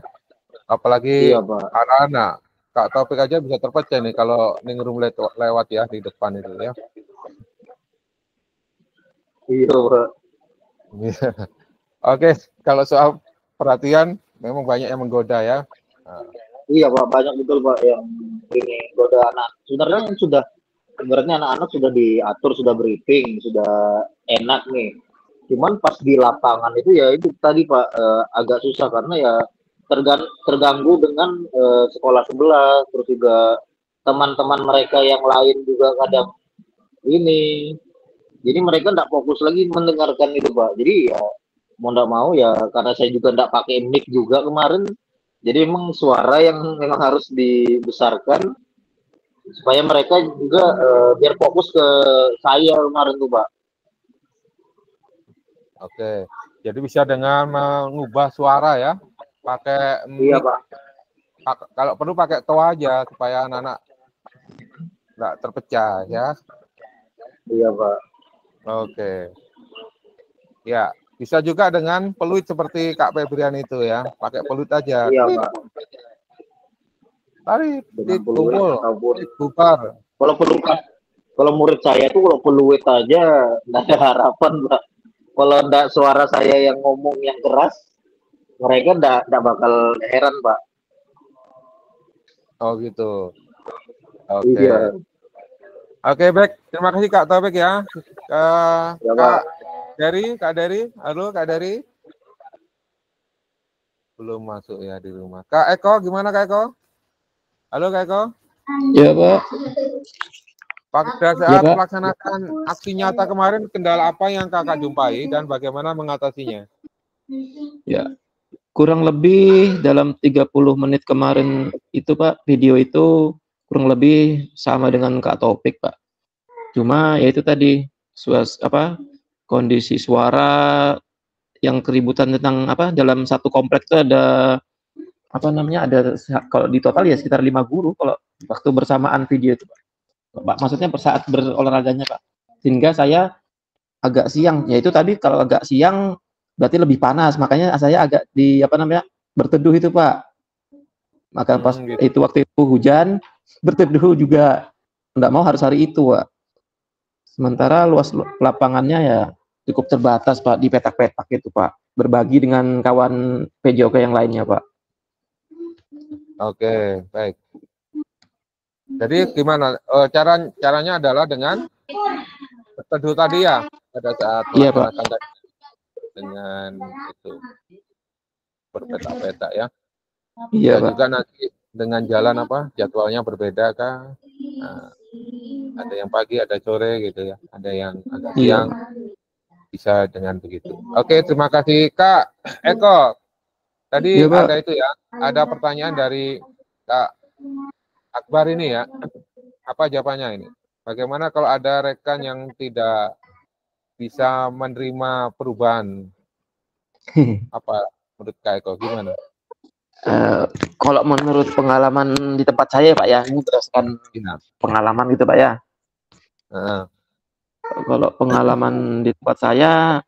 Apalagi Iya Pak. anak-anak. Kak Taufik aja bisa terpecah nih kalau ningrum lewat ya di depan itu ya. Iya Pak. Oke, kalau soal perhatian memang banyak yang menggoda ya. Nah, Iya Pak, banyak betul Pak yang ini goda anak. Sebenarnya ibaratnya anak-anak sudah diatur, sudah briefing, sudah enak nih. Cuman pas di lapangan itu ya itu tadi Pak, agak susah karena ya terganggu dengan sekolah sebelah, terus juga teman-teman mereka yang lain juga kadang ini. Jadi mereka tidak fokus lagi mendengarkan itu Pak. Jadi ya mau tidak mau ya karena saya juga tidak pakai mic juga kemarin. Jadi memang suara yang memang harus dibesarkan supaya mereka juga biar fokus ke saya kemarin tuh Pak. oke. Jadi bisa dengan mengubah suara ya. Pakai Iya mic. Pak. Kalau perlu pakai toa aja supaya anak-anak nggak terpecah ya. Iya Pak. Oke. Ya, bisa juga dengan peluit seperti Kak Febrian itu ya. Pakai peluit aja. Iya Pak. Tarik, Dengan peluit kumpul, ataupun bubar. kalau murid saya tuh kalau peluit aja nggak ada harapan Pak. Kalau nggak suara saya yang ngomong yang keras, mereka nggak bakal heran Pak. Oh gitu. Oke. Iya. Oke, baik. Terima kasih Kak Taufik ya. Ya Kak Pak. Kak Dery, halo Kak Dery. Belum masuk ya di rumah. Kak Eko, gimana Kak Eko? Halo Kak Eko. Iya, Pak. Pada Iya, saat Pak. melaksanakan aksi nyata kemarin, kendala apa yang Kakak jumpai dan bagaimana mengatasinya? Ya, kurang lebih dalam 30 menit kemarin itu, Pak, video itu kurang lebih sama dengan Kak Topik, Pak. Cuma ya itu tadi kondisi suara yang keributan tentang dalam satu komplek itu ada kalau di total ya sekitar 5 guru kalau waktu bersamaan video itu, Pak. Maksudnya saat berolahraganya, Pak. Sehingga saya agak siang, yaitu tadi kalau agak siang berarti lebih panas, makanya saya agak berteduh itu, Pak. Maka pas gitu. itu waktu itu hujan, berteduh juga enggak mau harus hari itu, Pak. Sementara luas lapangannya ya cukup terbatas, Pak, di petak-petak itu, Pak. Berbagi dengan kawan PJOK yang lainnya, Pak. Oke, baik. Jadi gimana? Caranya adalah dengan berteduh tadi ya pada saat melaksanakan tadi dengan itu berpetak-petak ya. Iya, Bisa Pak. juga nanti dengan jalan jadwalnya berbeda kah? Nah, ada yang pagi, ada sore gitu ya. Ada yang agak siang. Bisa dengan begitu. Oke, terima kasih Kak Eko. Tadi Iya, Pak. ada itu ya. Ada pertanyaan dari Kak Akbar ini ya. Apa jawabannya ini? Bagaimana kalau ada rekan yang tidak bisa menerima perubahan? Apa menurut Kak Eko? Gimana? Kalau menurut pengalaman di tempat saya, Pak, ya, ini berdasarkan pengalaman gitu, Pak, ya. Kalau pengalaman di tempat saya,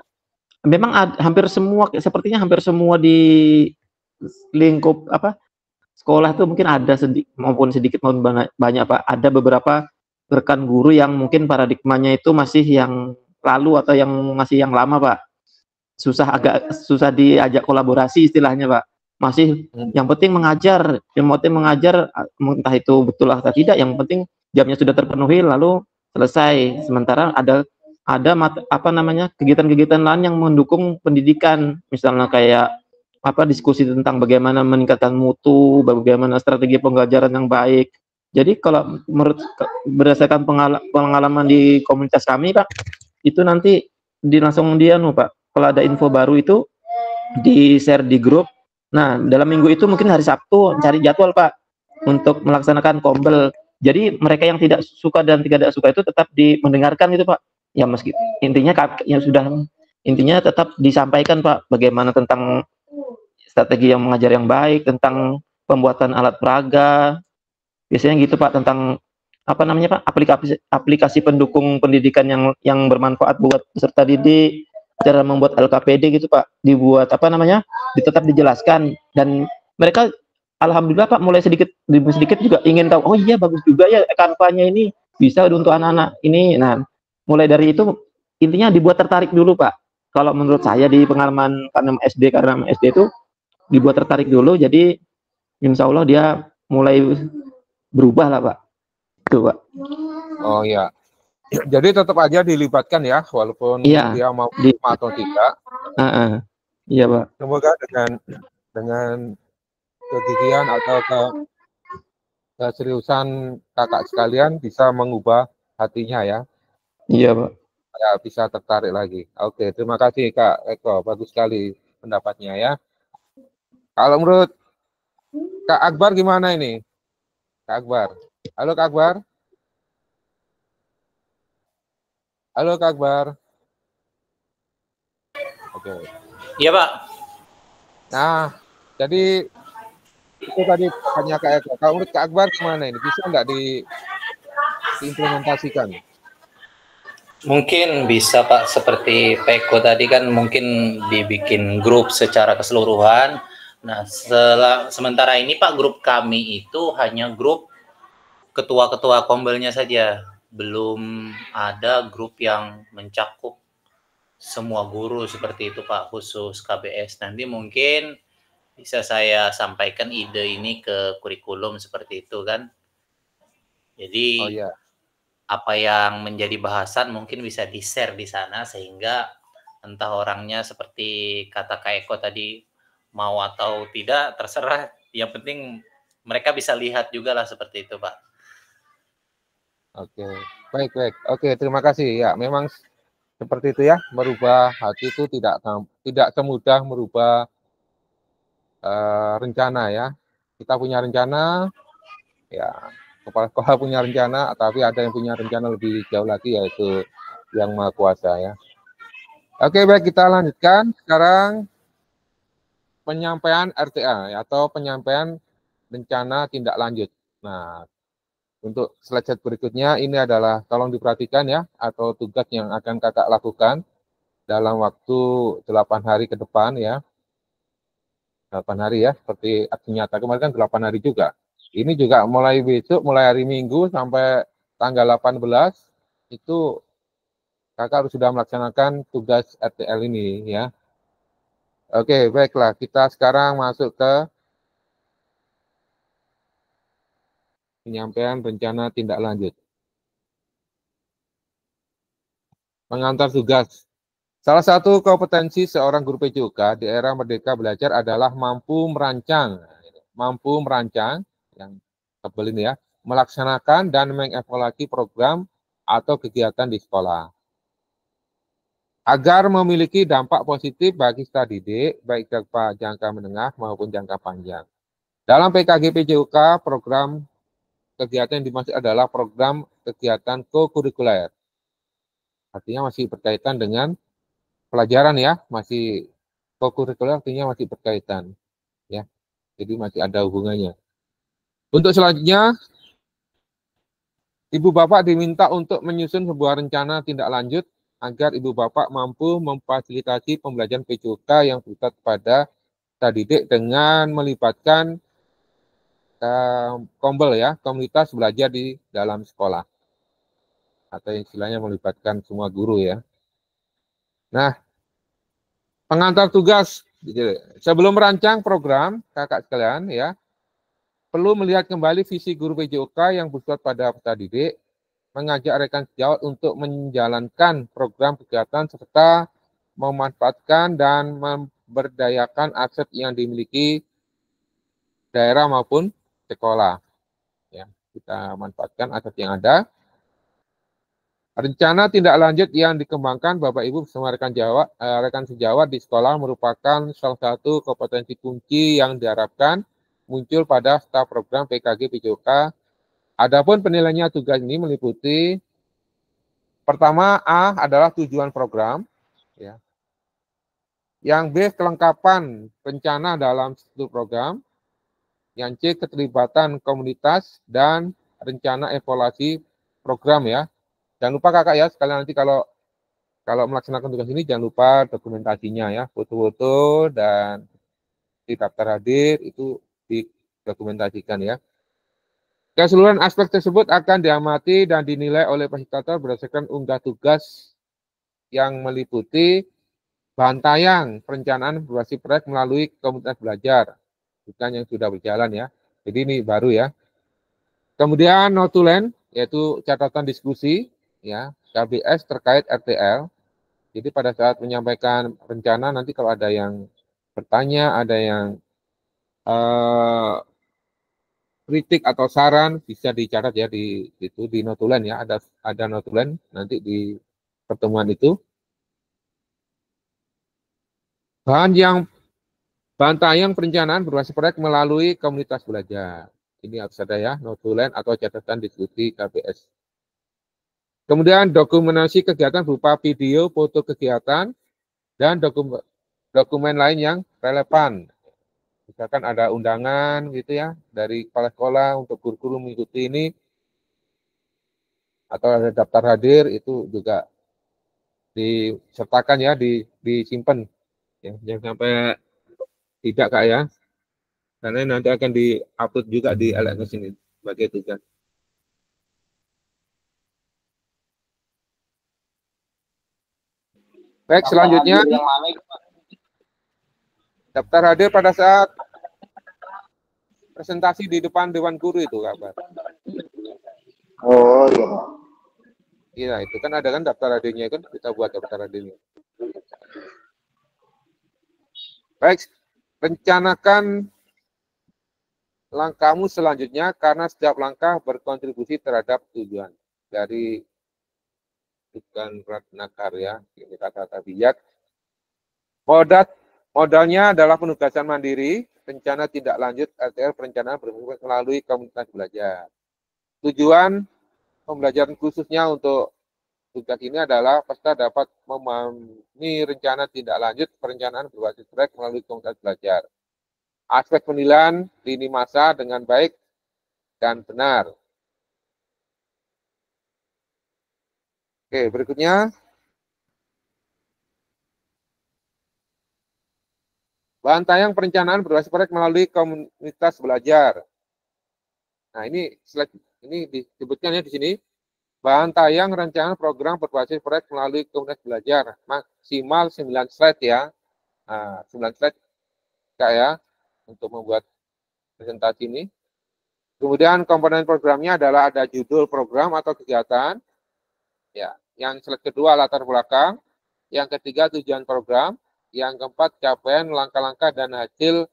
memang sepertinya hampir semua di lingkup sekolah itu mungkin ada maupun sedikit maupun banyak, Pak. Ada beberapa rekan guru yang mungkin paradigmanya itu masih yang lalu atau yang masih yang lama, Pak. Agak susah diajak kolaborasi istilahnya, Pak. Masih yang penting mengajar, entah itu betul atau tidak, yang penting jamnya sudah terpenuhi lalu selesai. Sementara ada kegiatan-kegiatan lain yang mendukung pendidikan, misalnya kayak diskusi tentang bagaimana meningkatkan mutu, bagaimana strategi pembelajaran yang baik. Jadi kalau berdasarkan pengalaman di komunitas kami, Pak, itu nanti langsung Pak, kalau ada info baru itu di-share di grup. Nah, dalam minggu itu mungkin hari Sabtu cari jadwal, Pak, untuk melaksanakan kombel. Jadi mereka yang tidak suka dan tidak suka itu tetap mendengarkan gitu, Pak. Ya meski intinya tetap disampaikan, Pak, bagaimana tentang strategi yang mengajar yang baik, tentang pembuatan alat peraga. Biasanya gitu, Pak, tentang Pak, aplikasi pendukung pendidikan yang bermanfaat buat peserta didik, cara membuat LKPD gitu, Pak, dibuat tetap dijelaskan, dan mereka alhamdulillah, Pak, mulai sedikit juga ingin tahu, oh iya bagus juga ya kampanye ini bisa untuk anak-anak ini. Nah, mulai dari itu intinya dibuat tertarik dulu, Pak. Kalau menurut saya di pengalaman karena SD itu dibuat tertarik dulu, jadi insya Allah dia mulai berubah lah, Pak. Itu, Pak. Oh ya. Jadi tetap aja dilibatkan ya, walaupun dia mau atau tidak. Iya, Pak. Semoga dengan kegigihan atau keseriusan kakak sekalian bisa mengubah hatinya ya. Iya, Pak. Ya, bisa tertarik lagi. Oke, terima kasih Kak Eko, bagus sekali pendapatnya ya. Kalau menurut Kak Akbar gimana ini? Kak Akbar. Halo Kak Akbar. Halo Kak Akbar. Oke. Iya, Pak. Nah, jadi itu tadi pertanyaan Kak Eko. Kalau menurut Kak Akbar gimana ini? Bisa nggak diimplementasikan? Mungkin bisa, Pak, seperti Pak Eko tadi kan mungkin dibikin grup secara keseluruhan. Nah, sementara ini, Pak, grup kami itu hanya grup ketua-ketua kombelnya saja. Belum ada grup yang mencakup semua guru seperti itu, Pak, khusus KBS. Nanti mungkin bisa saya sampaikan ide ini ke kurikulum seperti itu kan. Jadi apa yang menjadi bahasan mungkin bisa di-share di sana sehingga entah orangnya seperti kata Kak Eko tadi mau atau tidak terserah, yang penting mereka bisa lihat juga lah seperti itu, Pak. Oke, baik. Oke, terima kasih. Ya, memang seperti itu ya, merubah hati itu tidak semudah merubah rencana ya. Kita punya rencana, ya kepala sekolah punya rencana, tapi ada yang punya rencana lebih jauh lagi, yaitu Yang Maha Kuasa ya. Oke, baik, kita lanjutkan sekarang penyampaian RTA ya, atau penyampaian rencana tindak lanjut. Nah, untuk slide berikutnya ini adalah tolong diperhatikan ya, atau tugas yang akan kakak lakukan dalam waktu 8 hari ke depan ya. 8 hari ya, seperti aksi nyata kemarin kan 8 hari juga. Ini juga mulai besok, mulai hari Minggu sampai tanggal 18 itu kakak harus sudah melaksanakan tugas RTL ini ya. Oke, baiklah, kita sekarang masuk ke penyampaian rencana tindak lanjut. Pengantar tugas. Salah satu kompetensi seorang guru PJOK di era Merdeka Belajar adalah mampu merancang, yang tebel ini ya, melaksanakan dan mengevaluasi program atau kegiatan di sekolah. Agar memiliki dampak positif bagi peserta didik, baik jangka menengah maupun jangka panjang. Dalam PKG PJOK, program kegiatan yang dimaksud adalah program kegiatan co-kurikuler. Artinya masih berkaitan dengan pelajaran ya, masih co-kurikuler artinya masih berkaitan ya. Jadi masih ada hubungannya. Untuk selanjutnya, Ibu Bapak diminta untuk menyusun sebuah rencana tindak lanjut agar Ibu Bapak mampu memfasilitasi pembelajaran PJOK yang bersifat pada peserta didik dengan melibatkan kombel ya, komunitas belajar di dalam sekolah. Atau istilahnya melibatkan semua guru ya. Nah, pengantar tugas. Sebelum merancang program, kakak sekalian ya, perlu melihat kembali visi guru PJOK yang bersifat pada peserta didik, mengajak rekan sejawat untuk menjalankan program kegiatan serta memanfaatkan dan memberdayakan aset yang dimiliki daerah maupun sekolah. Ya, kita manfaatkan aset yang ada. Rencana tindak lanjut yang dikembangkan Bapak Ibu bersama rekan sejawat di sekolah merupakan salah satu kompetensi kunci yang diharapkan muncul pada staf program PKG PJOK. Adapun penilaiannya tugas ini meliputi pertama A adalah tujuan program, ya. Yang B kelengkapan rencana dalam struktur program, yang C keterlibatan komunitas dan rencana evaluasi program ya. Jangan lupa kakak ya, sekalian nanti kalau melaksanakan tugas ini jangan lupa dokumentasinya ya, foto-foto dan di daftar hadir itu didokumentasikan ya. Keseluruhan aspek tersebut akan diamati dan dinilai oleh fasilitator berdasarkan unggah tugas yang meliputi bahan tayang perencanaan berbasis proyek melalui komunitas belajar, bukan yang sudah berjalan ya. Jadi ini baru ya. Kemudian notulen, yaitu catatan diskusi, ya, KBS terkait RTL. Jadi pada saat menyampaikan rencana nanti kalau ada yang bertanya, ada yang kritik atau saran bisa dicatat ya di notulen ya, ada notulen nanti di pertemuan itu. Bahan tayang perencanaan berbasis proyek melalui komunitas belajar. Ini harus ada ya, notulen atau catatan diskusi KBS. Kemudian dokumentasi kegiatan berupa video, foto kegiatan, dan dokumen lain yang relevan. Misalkan ada undangan gitu ya dari kepala sekolah untuk guru-guru mengikuti ini, atau ada daftar hadir itu juga disertakan ya, disimpan ya, jangan sampai tidak kak ya, karena nanti akan diupload juga di LMS ini sebagai tugas. Baik, selanjutnya daftar hadir pada saat presentasi di depan Dewan Guru itu kabar. Oh iya Pak. Iya, itu kan ada kan daftar hadirnya kan, kita buat daftar hadirnya. Baik, rencanakan langkahmu selanjutnya karena setiap langkah berkontribusi terhadap tujuan. Dari bukan Ratna Karya, ini kata-kata bijak. Modalnya adalah penugasan mandiri, rencana tidak lanjut, RTL perencanaan melalui komunitas belajar. Tujuan pembelajaran khususnya untuk tugas ini adalah peserta dapat memahami rencana tidak lanjut perencanaan berbasis proyek melalui komunitas belajar. Aspek penilaian lini masa dengan baik dan benar. Oke, berikutnya. Bahan tayang perencanaan berbasis proyek melalui komunitas belajar. Nah, ini slide ini disebutkan ya di sini. Bahan tayang rancangan program berbasis proyek melalui komunitas belajar. Maksimal 9 slide ya. Nah, 9 slide Kak ya, untuk membuat presentasi ini. Kemudian komponen programnya adalah ada judul program atau kegiatan. Ya, yang slide kedua latar belakang, yang ketiga tujuan program, yang keempat capaian langkah-langkah dan hasil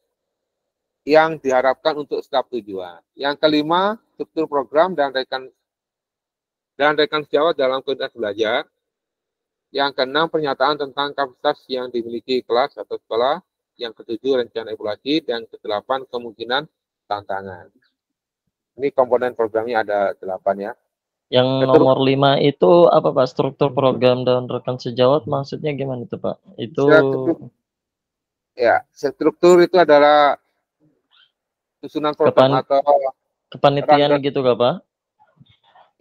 yang diharapkan untuk setiap tujuan. Yang kelima struktur program dan rekan sejawat dalam komunitas belajar. Yang keenam pernyataan tentang kapasitas yang dimiliki kelas atau sekolah. Yang ketujuh rencana evaluasi dan kedelapan kemungkinan tantangan. Ini komponen programnya ada 8 ya. Yang nomor 5 itu apa Pak? Struktur program dan rekan sejawat maksudnya gimana itu Pak? Itu struktur itu adalah susunan program atau kepanitiaan gitu gak Pak?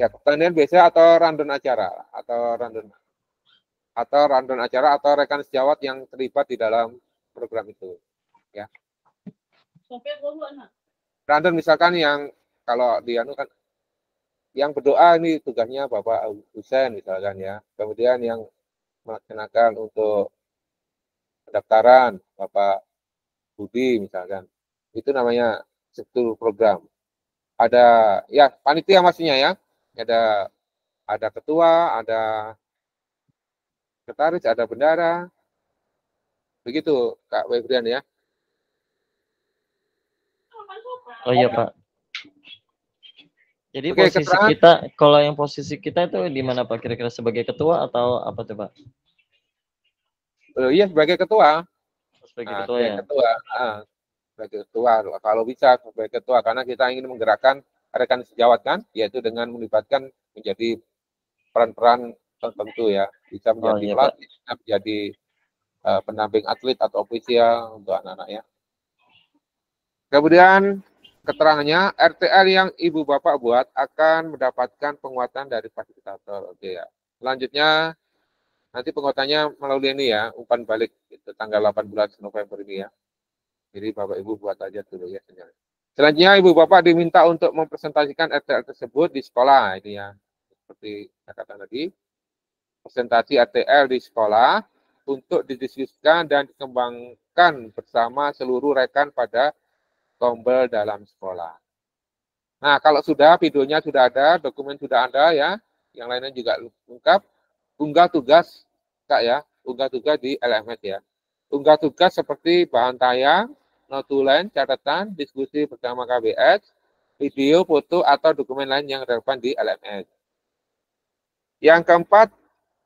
Ya, kepanitiaan biasa atau rundown acara atau rekan sejawat yang terlibat di dalam program itu. Ya. Rundown misalkan yang kalau di kan yang berdoa ini tugasnya Bapak Husain misalkan ya. Kemudian yang melaksanakan untuk pendaftaran Bapak Budi misalkan. Itu namanya struktur program. Ada ya panitia maksudnya ya. Ada ketua, ada sekretaris, ada bendara. Begitu Kak Webrian ya. Oh iya Pak. Jadi posisi kita, kalau yang posisi kita itu di mana Pak? Kira-kira sebagai ketua atau apa tuh Pak? Iya sebagai ketua. Sebagai ketua ya. Sebagai ketua. Kalau bisa sebagai ketua karena kita ingin menggerakkan rekan sejawat kan, yaitu dengan melibatkan menjadi peran-peran tertentu ya. Bisa menjadi pelatih, bisa menjadi pendamping atlet atau ofisial untuk anak-anak ya. Kemudian keterangannya, RTL yang Ibu Bapak buat akan mendapatkan penguatan dari fasilitator. Oke ya. Selanjutnya, nanti penguatannya melalui ini ya, umpan balik itu tanggal 18 November ini ya. Jadi Bapak Ibu buat aja dulu ya. Selanjutnya Ibu Bapak diminta untuk mempresentasikan RTL tersebut di sekolah. Ini ya, seperti saya katakan tadi. Presentasi RTL di sekolah untuk didiskusikan dan dikembangkan bersama seluruh rekan pada Tombel dalam sekolah. Nah, kalau sudah videonya sudah ada, dokumen sudah ada ya, yang lainnya juga lengkap, unggah tugas, Kak ya, unggah tugas di LMS ya. Unggah tugas seperti bahan tayang, notulen, catatan, diskusi bersama KBS, video, foto, atau dokumen lain yang relevan di LMS. Yang keempat,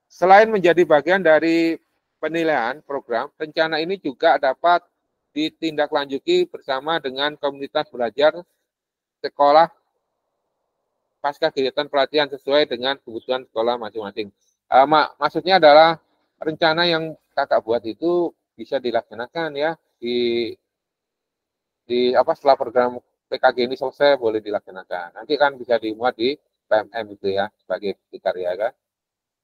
selain menjadi bagian dari penilaian program, rencana ini juga dapat ditindaklanjuti bersama dengan komunitas belajar sekolah pasca kegiatan pelatihan sesuai dengan kebutuhan sekolah masing-masing. Maksudnya adalah rencana yang kakak buat itu bisa dilaksanakan ya di setelah program PKG ini selesai boleh dilaksanakan. Nanti kan bisa dimuat di PMM itu ya sebagai karya kan.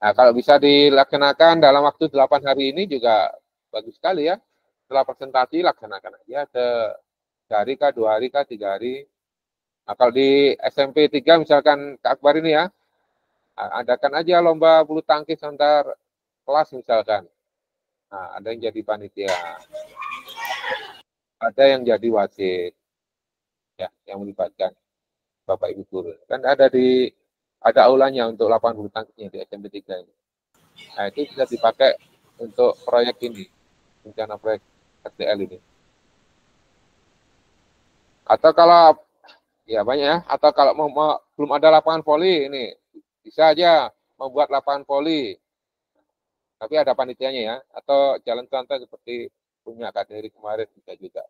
Nah, kalau bisa dilaksanakan dalam waktu 8 hari ini juga bagus sekali ya. Setelah presentasi laksanakan aja sehari kah, 2 hari kah, 3 hari. Nah, kalau di SMP 3 misalkan Kak Akbar ini ya, adakan aja lomba bulu tangkis antar kelas misalkan. Nah, ada yang jadi panitia. Ada yang jadi wasit. Ya, yang melibatkan Bapak Ibu guru. Kan ada aulanya untuk lapangan bulu tangkisnya di SMP 3 ini. Nah, itu bisa dipakai untuk proyek ini, rencana proyek SDL ini. Atau kalau ya banyak ya, atau kalau belum ada lapangan voli ini bisa aja membuat lapangan voli. Tapi ada panitianya ya, atau jalan santai seperti punya Kak Dery kemarin bisa juga.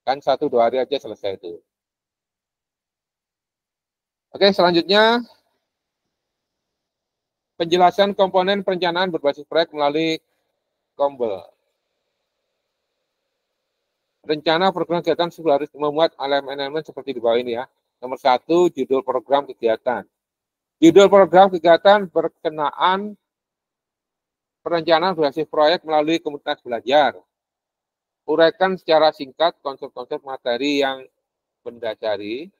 Kan 1-2 hari aja selesai itu. Oke, selanjutnya penjelasan komponen perencanaan berbasis proyek melalui Kombel. Rencana program kegiatan harus memuat elemen-elemen seperti di bawah ini ya. Nomor 1, judul program kegiatan. Judul program kegiatan berkenaan perencanaan berbasis proyek melalui komunitas belajar. Uraikan secara singkat konsep-konsep materi yang mendasari,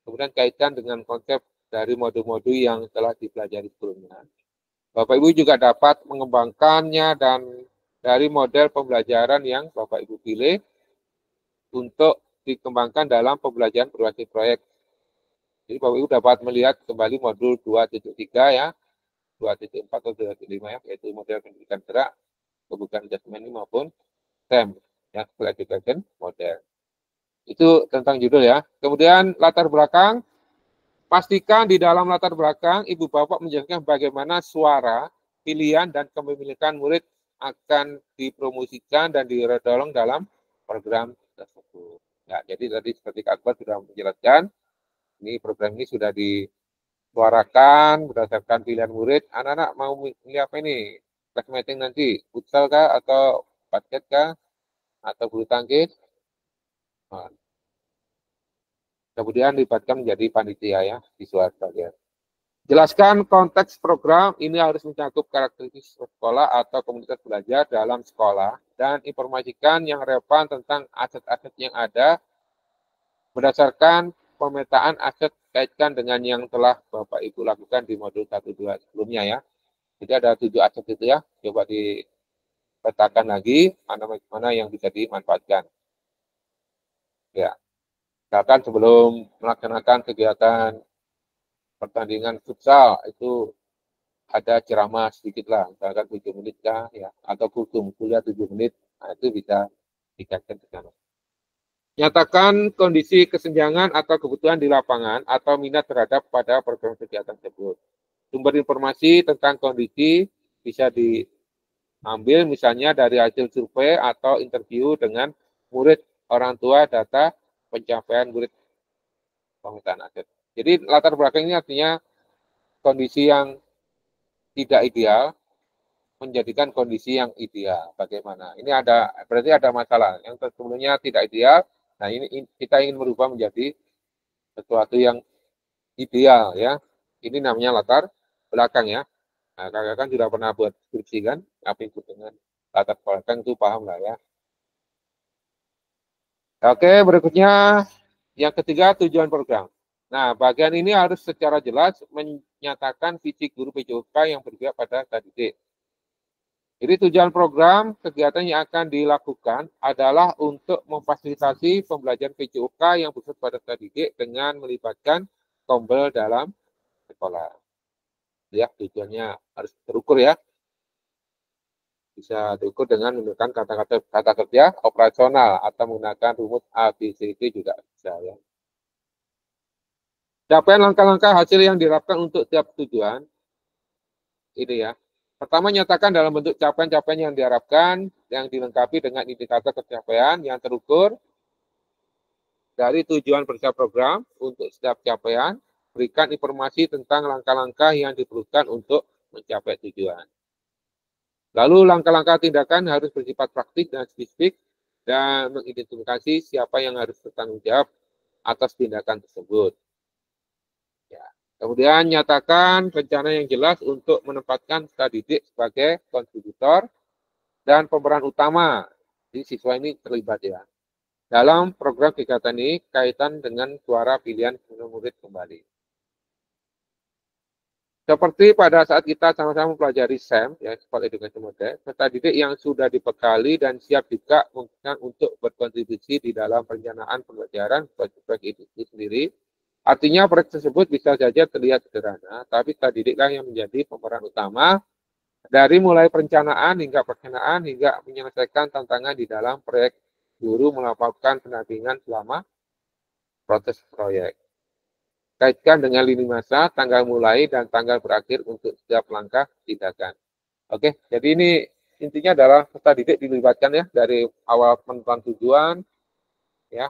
kemudian kaitkan dengan konsep dari modul-modul yang telah dipelajari sebelumnya. Bapak Ibu juga dapat mengembangkannya dan dari model pembelajaran yang Bapak Ibu pilih untuk dikembangkan dalam pembelajaran berbasis proyek. Jadi Bapak Ibu dapat melihat kembali modul 2.3 ya, 2.4 atau 2.5 ya, yaitu model pendidikan gerak, kebutuhan adjustment maupun STEM, ya, School Education Model. Itu tentang judul ya. Kemudian latar belakang, pastikan di dalam latar belakang Ibu Bapak menjelaskan bagaimana suara, pilihan, dan kepemilikan murid akan dipromosikan dan didorong dalam program tersebut. Ya, jadi tadi seperti Kak Akbar sudah menjelaskan, ini program ini sudah disuarakan berdasarkan pilihan murid. Anak-anak mau milih apa ini? Class meeting nanti, futsal kah atau basket kah atau bulu tangkis? Nah, kemudian dilibatkan menjadi panitia ya, disuarakan ya. Jelaskan konteks program, ini harus mencakup karakteristik sekolah atau komunitas belajar dalam sekolah dan informasikan yang relevan tentang aset-aset yang ada berdasarkan pemetaan aset kaitkan dengan yang telah Bapak Ibu lakukan di modul 1-2 sebelumnya ya. Jadi ada 7 aset itu ya, coba dipetakan lagi mana yang bisa dimanfaatkan. Ya, misalkan sebelum melaksanakan kegiatan pertandingan futsal itu ada ceramah sedikit lah, misalkan 7 menit kah, ya, atau kuliah 7 menit, nah itu bisa dikaitkan ke sana. Nyatakan kondisi kesenjangan atau kebutuhan di lapangan atau minat terhadap pada program kegiatan tersebut. Sumber informasi tentang kondisi bisa diambil misalnya dari hasil survei atau interview dengan murid, orang tua, data pencapaian murid pemetaan aset. Jadi latar belakang ini artinya kondisi yang tidak ideal menjadikan kondisi yang ideal. Bagaimana? Ini berarti ada masalah. Yang sebelumnya tidak ideal, nah ini kita ingin merubah menjadi sesuatu yang ideal ya. Ini namanya latar belakang ya. Nah, kakak kan sudah pernah buat skripsi kan? Apa itu dengan latar belakang itu paham lah ya. Oke, berikutnya yang ketiga tujuan program. Nah, bagian ini harus secara jelas menyatakan visi guru PJOK yang berpihak pada didik. Jadi tujuan program kegiatan yang akan dilakukan adalah untuk memfasilitasi pembelajaran PJOK yang bersifat pada didik dengan melibatkan Kombel dalam sekolah. Ya, tujuannya harus terukur ya. Bisa diukur dengan menggunakan kata kerja operasional atau menggunakan rumus ABCD juga bisa ya. Capaian langkah-langkah hasil yang diharapkan untuk tiap tujuan. Ini ya. Pertama, nyatakan dalam bentuk capaian-capaian yang diharapkan, yang dilengkapi dengan indikator pencapaian yang terukur dari tujuan peserta program untuk setiap capaian, berikan informasi tentang langkah-langkah yang diperlukan untuk mencapai tujuan. Lalu langkah-langkah tindakan harus bersifat praktis dan spesifik dan mengidentifikasi siapa yang harus bertanggung jawab atas tindakan tersebut. Ya. Kemudian nyatakan rencana yang jelas untuk menempatkan peserta didik sebagai kontributor dan pemeran utama. Jadi siswa ini terlibat ya. Dalam program kegiatan ini kaitan dengan suara pilihan murid kembali. Seperti pada saat kita sama-sama mempelajari SEM, ya, School Education Model, peserta didik yang sudah dibekali dan siap juga untuk berkontribusi di dalam perencanaan pembelajaran proyek itu sendiri. Artinya proyek tersebut bisa saja terlihat sederhana, tapi peserta didiklah yang menjadi pemeran utama Dari mulai perencanaan hingga pelaksanaan hingga menyelesaikan tantangan di dalam proyek, guru melakukan pendampingan selama proses proyek. Kaitkan dengan lini masa, tanggal mulai, dan tanggal berakhir untuk setiap langkah tindakan. Oke, jadi ini intinya adalah peserta didik dilibatkan ya, dari awal penentuan tujuan, ya,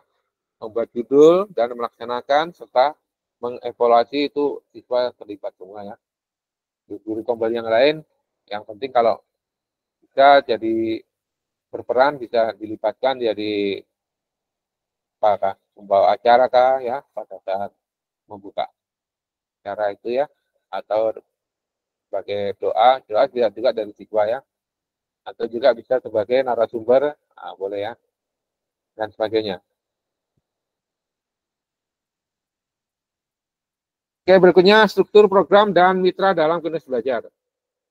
membuat judul, dan melaksanakan, serta mengevaluasi itu siswa terlibat semua ya. Guru kembali yang lain, yang penting kalau bisa jadi berperan, bisa dilibatkan jadi apakah membawa acara kah ya pada saat membuka acara itu ya, atau sebagai doa bisa juga dari siswa ya, atau juga bisa sebagai narasumber, boleh ya, dan sebagainya. Oke, berikutnya struktur program dan mitra dalam kegiatan belajar.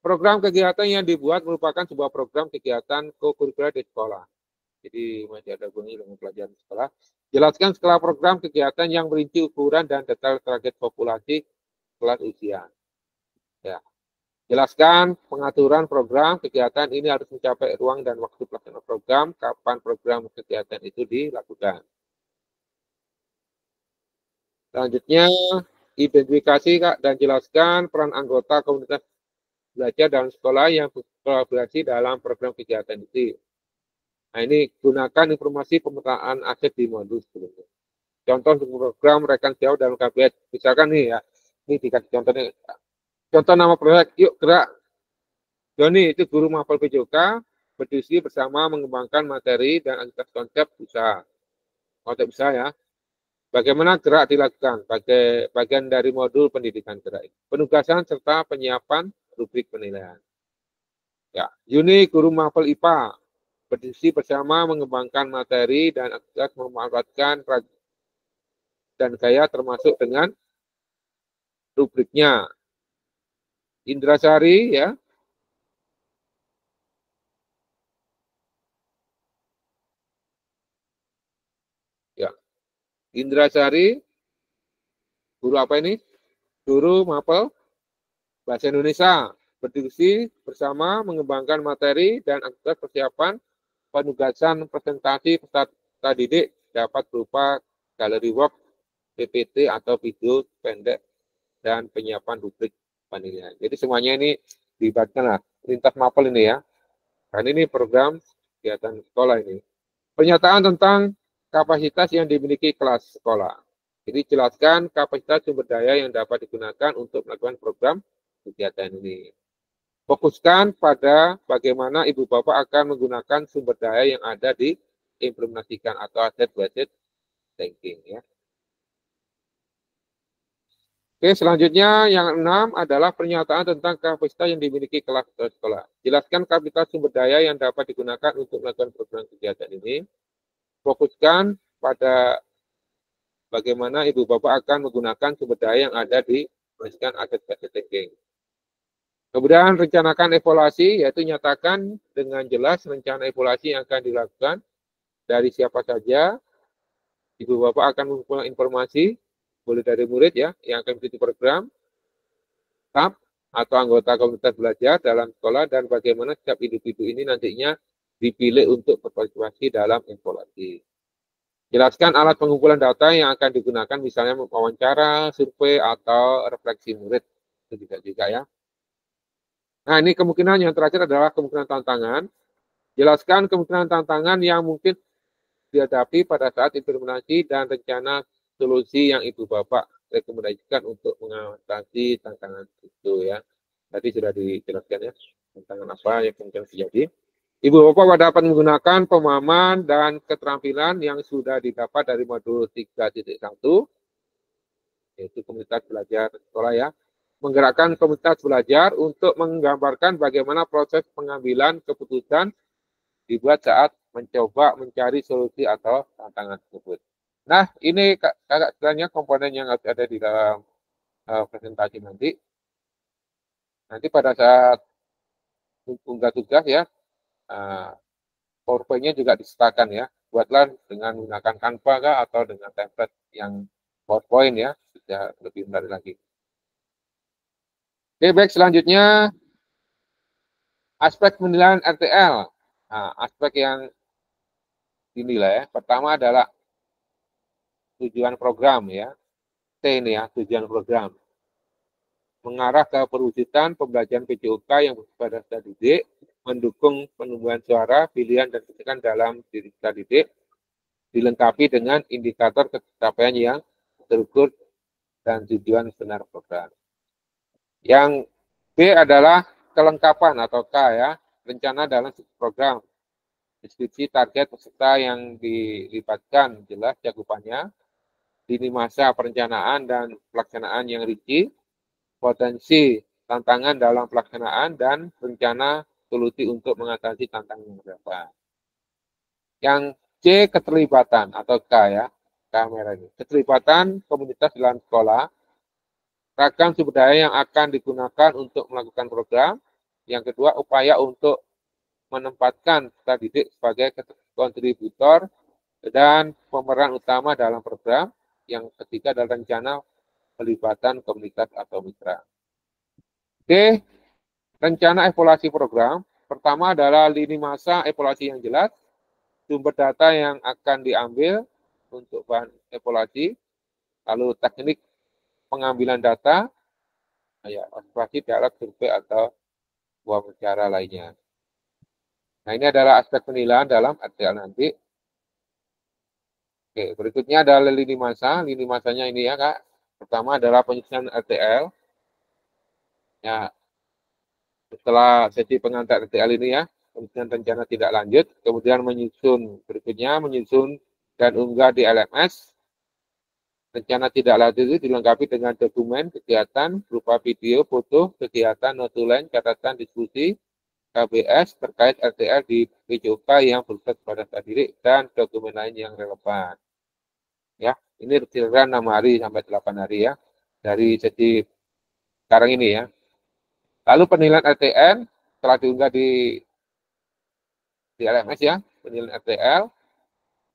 Program kegiatan yang dibuat merupakan sebuah program kegiatan co-kurikuler di sekolah. Jadi masih ada hubungannya dengan pelajaran sekolah. Jelaskan skala program kegiatan yang merinci ukuran dan detail target populasi kelas usia. Ya. Jelaskan pengaturan program kegiatan ini harus mencapai ruang dan waktu pelaksanaan program, kapan program kegiatan itu dilakukan. Selanjutnya, identifikasi dan jelaskan peran anggota komunitas belajar dalam sekolah yang berkolaborasi dalam program kegiatan itu. Nah, ini gunakan informasi pemetaan aset di modul sebelumnya. Contoh program rekan jauh dalam KBS. Misalkan nih ya, ini dikasih contohnya. Contoh nama proyek, yuk gerak. Joni itu guru mapel PJOK, berdiskusi bersama mengembangkan materi dan aktivitas konsep usaha. Konsep usaha ya. Bagaimana gerak dilakukan? Sebagai bagian dari modul pendidikan gerak. Penugasan serta penyiapan rubrik penilaian. Ya, Yuni guru mapel IPA, berdiskusi bersama mengembangkan materi dan aktivitas memanfaatkan dan gaya termasuk dengan rubriknya. Indrasari ya. Ya. Indrasari guru apa ini? Guru mapel bahasa Indonesia, berdiskusi bersama mengembangkan materi dan aktivitas persiapan penugasan presentasi peserta didik dapat berupa galeri work, PPT atau video pendek, dan penyiapan rubrik penilaian. Jadi semuanya ini dilibatkan lah, lintas mapel ini ya. Karena ini program kegiatan sekolah ini. Pernyataan tentang kapasitas yang dimiliki kelas sekolah. Jadi jelaskan kapasitas sumber daya yang dapat digunakan untuk melakukan program kegiatan ini. Fokuskan pada bagaimana ibu bapak akan menggunakan sumber daya yang ada di implementasikan atau asset-based thinking ya. Oke, selanjutnya yang 6 adalah pernyataan tentang kapasitas yang dimiliki kelas sekolah. Jelaskan kapasitas sumber daya yang dapat digunakan untuk melakukan program kegiatan ini. Fokuskan pada bagaimana ibu bapak akan menggunakan sumber daya yang ada di implementasikan asset-based thinking. Kemudian rencanakan evaluasi, yaitu nyatakan dengan jelas rencana evaluasi yang akan dilakukan dari siapa saja. Ibu bapak akan mengumpulkan informasi, boleh dari murid ya, yang akan mengikuti program, staf atau anggota komunitas belajar dalam sekolah, dan bagaimana setiap individu ini nantinya dipilih untuk berpartisipasi dalam evaluasi. Jelaskan alat pengumpulan data yang akan digunakan, misalnya wawancara, survei, atau refleksi murid. Itu juga ya. Nah, ini kemungkinan yang terakhir adalah kemungkinan tantangan. Jelaskan kemungkinan tantangan yang mungkin dihadapi pada saat implementasi dan rencana solusi yang ibu bapak rekomendasikan untuk mengatasi tantangan itu ya. Tadi sudah dijelaskan ya, tantangan apa yang kemungkinan terjadi. Ibu bapak dapat menggunakan pemahaman dan keterampilan yang sudah didapat dari modul 3.1, yaitu komunitas belajar sekolah ya. Menggerakkan komunitas belajar untuk menggambarkan bagaimana proses pengambilan keputusan dibuat saat mencoba mencari solusi atau tantangan tersebut. Nah, ini kakak sekalian komponen yang harus ada di dalam presentasi nanti. Nanti pada saat unggah tugas ya, PowerPoint-nya juga disertakan ya. Buatlah dengan menggunakan Canva kah, atau dengan template yang PowerPoint ya, bisa lebih menarik lagi. Oke, baik, selanjutnya Aspek penilaian RTL. Nah, aspek yang dinilai pertama adalah tujuan program ya. T ini ya, tujuan program. Mengarah ke perwujudan pembelajaran PJOK yang bersifat dasar didik, mendukung penumbuhan suara, pilihan, dan kritikan dalam diri kita didik, dilengkapi dengan indikator pencapaian yang terukur dan tujuan benar program. Yang B adalah kelengkapan atau K ya, rencana dalam program, deskripsi target peserta yang dilibatkan, jelas cakupannya, lini masa perencanaan dan pelaksanaan yang rinci, potensi tantangan dalam pelaksanaan, dan rencana solusi untuk mengatasi tantangan yang berapa. Yang C, keterlibatan atau K ya, kamera ini. Keterlibatan komunitas dalam sekolah, ragam sumber daya yang akan digunakan untuk melakukan program. Yang kedua, upaya untuk menempatkan peserta didik sebagai kontributor dan pemeran utama dalam program. Yang ketiga adalah rencana pelibatan komunitas atau mitra. D, rencana evaluasi program. Pertama adalah lini masa evaluasi yang jelas, sumber data yang akan diambil untuk bahan evaluasi, lalu teknik pengambilan data, ya, observasi, dialog, survei, atau wawancara lainnya. Nah, ini adalah aspek penilaian dalam RTL nanti. Oke, berikutnya adalah lini masa. Lini masanya ini ya, Kak. Pertama adalah penyusunan RTL. Ya, setelah sesi pengantar RTL ini ya, penyusunan rencana tidak lanjut, kemudian menyusun berikutnya, menyusun dan unggah di LMS. Rencana tidak lanjut itu dilengkapi dengan dokumen kegiatan berupa video, foto, kegiatan, notulen, catatan, diskusi, KBS terkait RTL di PJOK yang bersifat pada diri dan dokumen lain yang relevan. Ya, ini kira-kira 6 hari sampai 8 hari ya dari sesi sekarang ini ya. Lalu penilaian RTN setelah diunggah di LMS ya, penilaian RTL.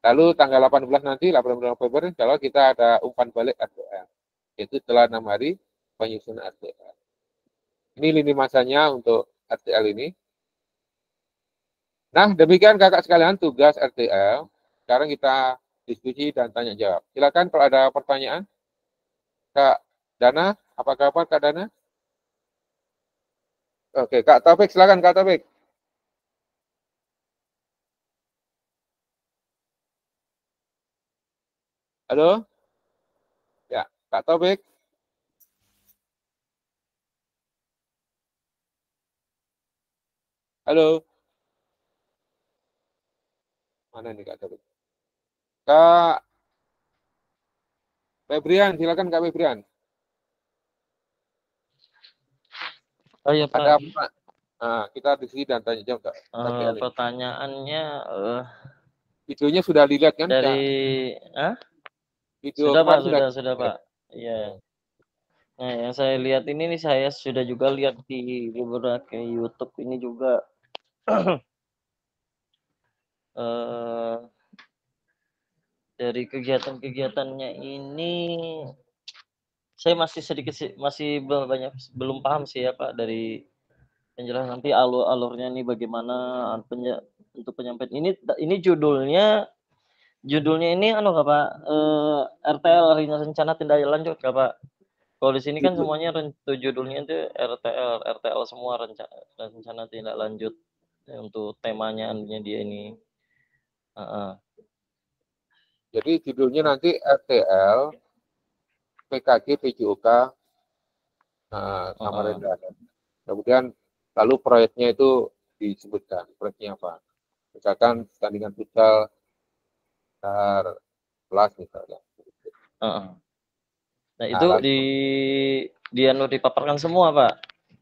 Lalu tanggal 18 nanti, 18 November, kalau kita ada umpan balik RTL. Itu setelah 6 hari penyusunan RTL. Ini lini masanya untuk RTL ini. Nah, demikian kakak sekalian tugas RTL. Sekarang kita diskusi dan tanya jawab. Silakan kalau ada pertanyaan. Kak Dana, apa kabar Kak Dana? Oke, Kak Taufik, silakan Kak Taufik. Halo? Ya, Kak Taufik. Halo? Mana nih Kak Taufik? Kak Febrian, silakan Kak Febrian. Oh iya Pak. Ada apa? Nah, kita diskusi dan tanya jawab Kak. Pertanyaannya videonya sudah dilihat kan? dari Video sudah Pak, kemarin sudah Pak. Iya. Nah, yang saya lihat ini nih, saya sudah juga lihat di beberapa YouTube ini juga. Dari kegiatan-kegiatannya ini saya masih sedikit masih belum paham sih ya Pak, dari penjelasan nanti alurnya nih bagaimana untuk penyampaian ini judulnya ini nggak Pak, RTL rencana tindak lanjut nggak Pak? Kalau di sini kan semuanya judulnya itu RTL semua, rencana tindak lanjut untuk temanya dia ini. Jadi judulnya nanti RTL, PKG, PJOK, Samarinda. Kemudian lalu proyeknya itu disebutkan, proyeknya apa. Misalkan pertandingan futsal kelas misalnya. Nah itu dipaparkan semua Pak,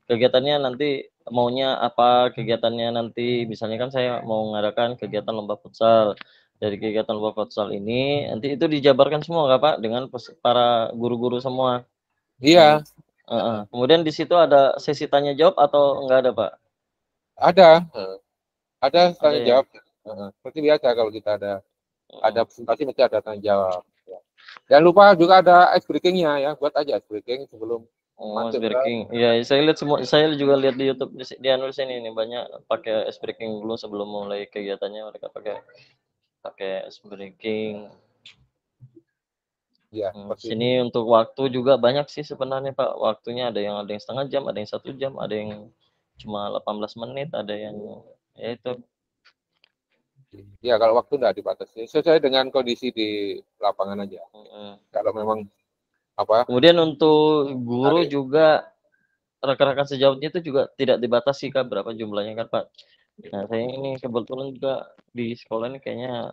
kegiatannya nanti maunya apa, kegiatannya nanti misalnya kan saya mau mengadakan kegiatan lomba futsal. Dari kegiatan lomba futsal ini nanti itu dijabarkan semua nggak Pak dengan para guru-guru semua? Iya. Kemudian di situ ada sesi tanya jawab atau enggak ada Pak? Ada tanya jawab. Seperti biasa kalau kita ada presentasi mesti ada tanya jawab. Jangan lupa juga ada ice breaking-nya ya, buat aja ice breaking sebelum Oh, ice Masuk ke breaking. Iya, saya lihat semua. Saya juga lihat di YouTube di Anus ini banyak pakai ice breaking dulu sebelum mulai kegiatannya mereka pakai ice breaking. ya seperti itu. Sini untuk waktu juga banyak sih sebenarnya Pak. Waktunya ada yang setengah jam, ada yang 1 jam, ada yang cuma 18 menit, ada yang ya itu. Ya kalau waktu tidak dibatasi, sesuai dengan kondisi di lapangan aja. Kalau memang apa? Kemudian untuk guru Hari. juga rekan-rekan sejawatnya itu juga tidak dibatasi kan berapa jumlahnya kan Pak. Nah saya ini kebetulan juga di sekolah ini kayaknya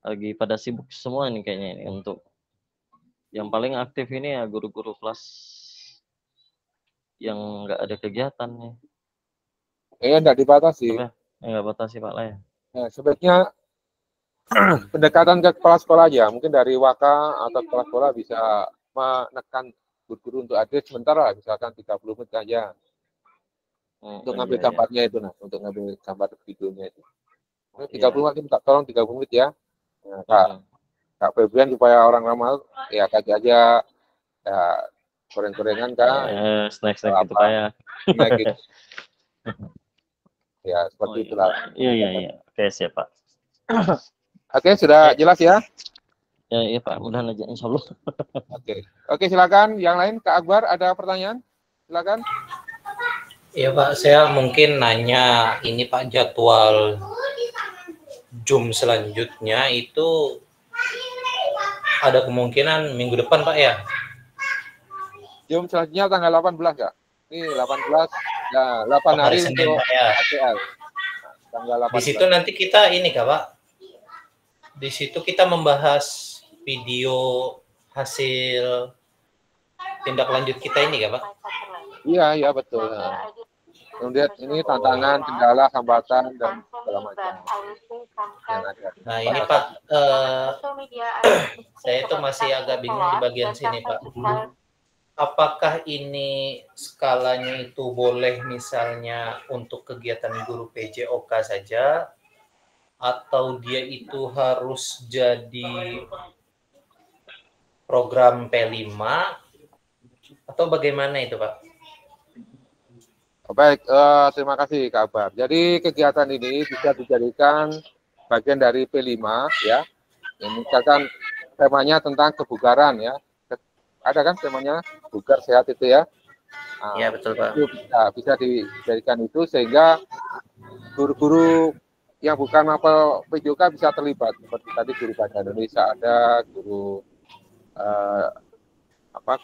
lagi pada sibuk semua nih kayaknya ini untuk yang paling aktif ini ya guru-guru kelas yang nggak ada kegiatan nih. Tidak dibatasi. Apa? Nggak batasi Pak lah ya. Nah, sebaiknya pendekatan ke kepala sekolah aja. Mungkin dari Waka atau kepala sekolah bisa menekan guru-guru untuk hadir sebentar lah, misalkan 30 menit aja. Untuk ngambil Iya. gambarnya itu, nah, untuk ngambil gambar videonya itu. 30 menit, tolong 30 menit ya. Nah, Kak Febrian supaya orang ramal ya kasih aja ya goreng-gorengan Kak. Snack-snack gitu Pak ya. Snack gitu. Ya, seperti itulah. Iya. Oke, siap Pak. Oke, sudah jelas ya? Ya, iya Pak, mudah-mudahan aja insya Allah. Oke, silakan. Yang lain, Kak Akbar ada pertanyaan? Silakan. Iya Pak, saya mungkin nanya ini Pak, jadwal Zoom selanjutnya itu ada kemungkinan minggu depan Pak ya? Zoom selanjutnya tanggal 18 Kak. Ini 18 ya 8 hari Senin, untuk Pak, ya. ATL. Tanggal 18. Di situ nanti kita ini Kak Pak. Di situ kita membahas video hasil tindak lanjut kita ini Kak Pak. Iya betul. Kemudian ini tantangan, kendala, hambatan dan segala macam yang ada. Nah ini Pak, saya itu masih agak bingung di bagian sini Pak. Apakah ini skalanya itu boleh misalnya untuk kegiatan guru PJOK saja, atau dia itu harus jadi program P5, atau bagaimana itu Pak? Baik, terima kasih Kak Akbar. Jadi kegiatan ini bisa dijadikan bagian dari P5 ya. Ini misalkan temanya tentang kebugaran ya. Ada kan temanya bugar sehat itu ya. Iya betul Pak. Itu bisa dijadikan itu sehingga guru-guru yang bukan mapel PJOK bisa terlibat seperti tadi guru bahasa Indonesia ada, guru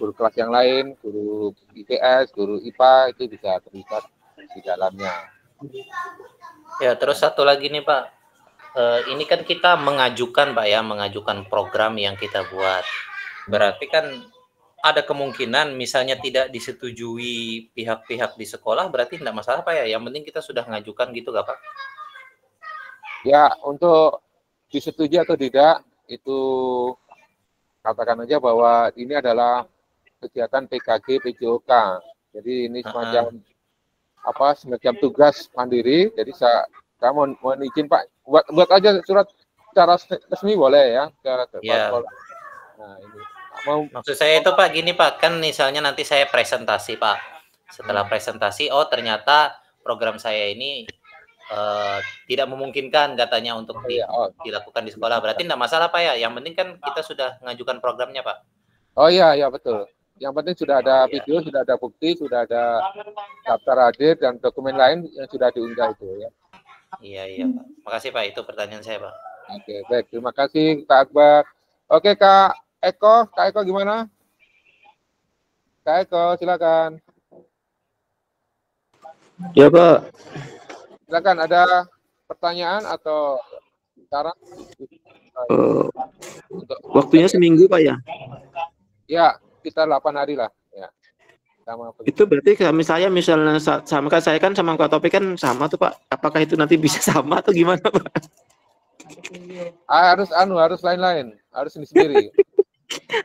guru kelas yang lain, guru IPS, guru IPA itu bisa terlibat di dalamnya. Ya terus satu lagi nih Pak, ini kan kita mengajukan Pak ya, mengajukan program yang kita buat. Berarti kan ada kemungkinan misalnya tidak disetujui pihak-pihak di sekolah, berarti tidak masalah Pak ya, yang penting kita sudah mengajukan gitu gak Pak? Ya, untuk disetujui atau tidak, itu katakan aja bahwa ini adalah kegiatan PKG PJOK. Jadi ini semacam tugas mandiri. Jadi saya mohon izin Pak, buat aja surat secara resmi boleh ya ke sekolah. Nah, ini. Maksud saya itu Pak gini Pak, kan misalnya nanti saya presentasi Pak. Setelah presentasi, oh ternyata program saya ini tidak memungkinkan katanya untuk dilakukan di sekolah. Berarti tidak masalah Pak ya, yang penting kan kita sudah mengajukan programnya Pak. Oh iya betul. Yang penting sudah ada video, sudah ada bukti, sudah ada daftar hadir dan dokumen lain yang sudah diunggah itu ya. Iya Pak. Makasih Pak, itu pertanyaan saya Pak. Oke, baik. Terima kasih Kak Akbar. Oke Kak Eko gimana? Kak Eko, silakan. Ya Pak. Silakan, ada pertanyaan atau saran? Waktunya seminggu Pak ya? Ya, sekitar 8 hari lah. Ya. Itu berarti misalnya sama kan saya kan sama Kak Topik kan sama tuh Pak. Apakah itu nanti bisa sama atau gimana Pak? Harus lain-lain, harus sendiri.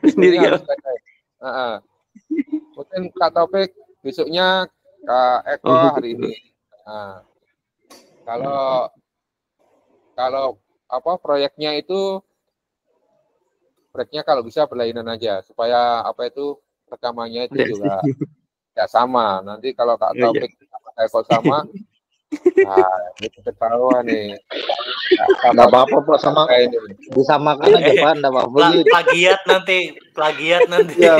Sendiri ya. Mungkin Kak Topik besoknya, Kak Eko hari ini. Kalau proyeknya kalau bisa berlainan aja supaya rekamannya itu juga ya sama. Nanti kalau Kak Taufik sama Eko sama, nah itu ketahuan nih. Nggak apa-apa Pak, sama disamakan aja Pak, nggak apa-apa. Plagiat nanti. Ya,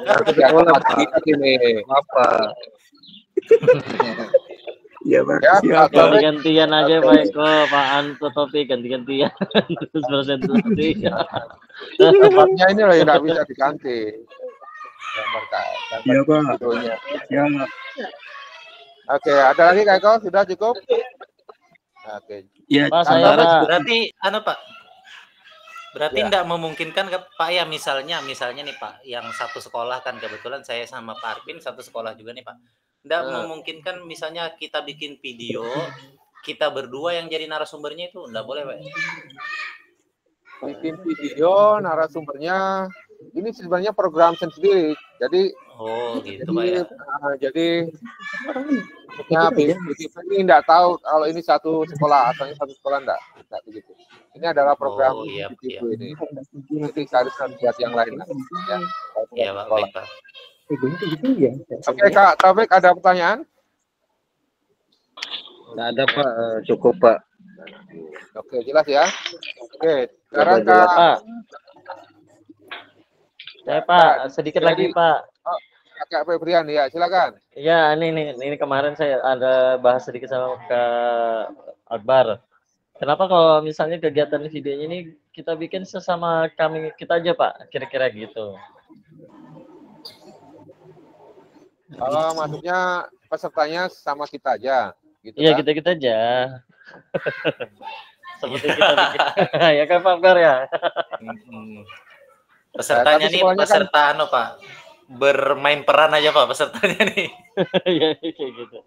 Nanti diangkat kita ini. apa? Iya Pak. Ya, Kak Taufik. Ganti-gantian aja Pak Eko, Pak Anto Topik ganti-gantian. Terus presentasi. Tempatnya ini loh yang nggak bisa diganti. Gambar Iya Pak. videonya. Ya. Oke, ada lagi Kak Eko? Sudah cukup? Oke. Ya, Pak, saya Pak. Berarti Pak. Berarti Ya. tidak memungkinkan Pak ya, misalnya nih Pak, yang satu sekolah kan kebetulan saya sama Pak Arvin satu sekolah juga nih Pak. Tidak memungkinkan misalnya kita bikin video, kita berdua yang jadi narasumbernya itu tidak boleh Pak. Bikin video narasumbernya ini sebenarnya program sendiri. Jadi gitu Pak ya. Jadi ini enggak tahu kalau ini satu sekolah atau ini satu sekolah enggak begitu. Ini adalah program video ini. Jadi harus buat yang lain. Ya. Iya Pak, baik Pak. Oke Kak Taufik, ada pertanyaan? Nggak ada Pak, cukup Pak. Oke, jelas ya. Oke, sekarang Jelas, Kak. Pak. Saya Pak, sedikit lagi Pak. Kak Febrian ya, silakan. Iya, ini kemarin saya ada bahas sedikit sama Kak Akbar. Kenapa kalau misalnya kegiatan videonya ini kita bikin sesama kita aja Pak, kira-kira gitu. Oh, maksudnya pesertanya sama kita aja, gitu Iya, kan? kita aja. Seperti kita bikin. Ya kan Pak Akbar ya. Pesertanya Tapi nih semuanya peserta Pak. Bermain peran aja Pak pesertanya nih. Iya, kayak gitu.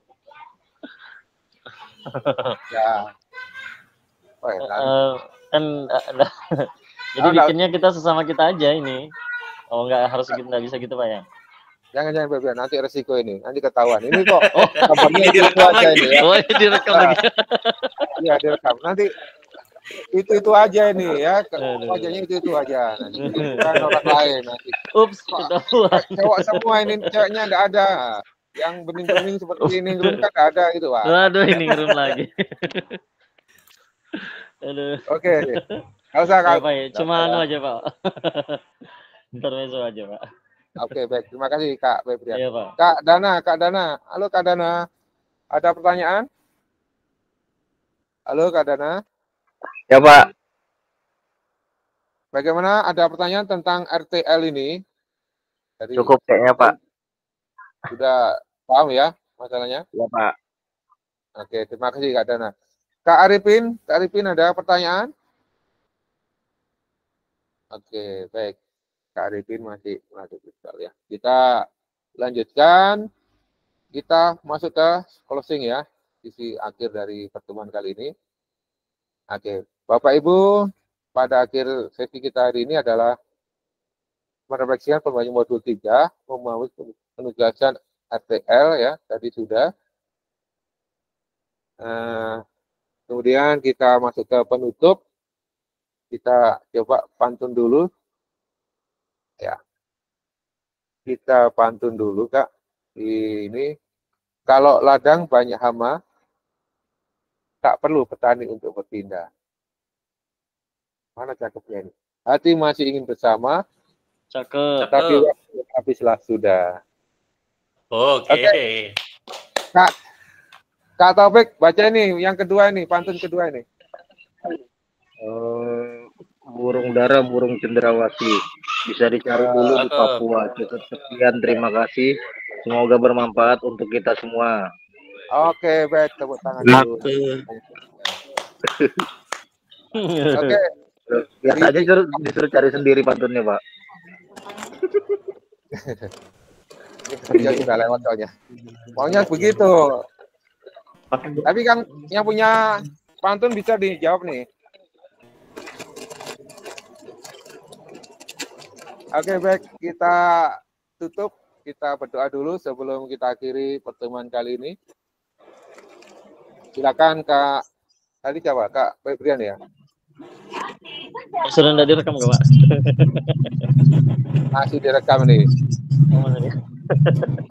Ya. Oh, jadi bikinnya kita sesama kita aja ini. Oh, nggak harus nggak bisa gitu Pak ya? Jangan Febrian, nanti resiko ini, nanti ketahuan. Ini kok ini direkam aja lagi. ini ya. Oh, ini direkam lagi. Iya, direkam. Nanti itu aja ini ya, wajahnya itu aja. Nanti bukan orang lain nanti. Ups, ketahuan. Cowok semua ini ceweknya enggak ada. Yang bening-bening seperti ini kan enggak ada gitu, Pak. Aduh, ini ngerum lagi. Aduh. Oke. Enggak usah Kak. Pak, ya. Cuma anu aja Pak. Intermezzo aja Pak. Oke, baik. Terima kasih Kak Febrian. Iya Pak. Kak Dana. Halo Kak Dana. Ada pertanyaan? Halo Kak Dana. Ya Pak. Bagaimana, ada pertanyaan tentang RTL ini? Jadi, Cukup kayaknya Pak. sudah paham ya masalahnya? Ya Pak. Oke, terima kasih Kak Dana. Kak Arifin ada pertanyaan? Oke, baik. Kak Arifin masih virtual ya. Kita lanjutkan. Kita masuk ke closing ya, sisi akhir dari pertemuan kali ini. Oke, Bapak Ibu, pada akhir sesi kita hari ini adalah merefleksikan pembahasan modul 3, penugasan RTL ya, tadi sudah. Kemudian kita masuk ke penutup. Kita coba pantun dulu. Ya. Kita pantun dulu, Kak. Ini, kalau ladang banyak hama, tak perlu petani untuk berpindah. Mana cakepnya ini? Hati masih ingin bersama, Cakep. tapi waktu habislah sudah. Oke. Kak Taufik, baca ini, yang kedua ini, pantun kedua ini. Burung dara, burung cenderawasih. Bisa dicari dulu di Papua. Cukup sekian, terima kasih. Semoga bermanfaat untuk kita semua. Oke, baik, tepuk tangan dulu. Oke. Biasanya disuruh cari sendiri pantunnya, Pak. Ya sudah lewat soalnya. Pokoknya begitu. Tapi kan yang punya pantun bisa dijawab nih. Oke, baik, kita tutup. Kita berdoa dulu sebelum kita akhiri pertemuan kali ini. Silakan Kak, tadi siapa? Kak Febrian ya? Sudah tidak direkam nggak Pak? Masih direkam nih.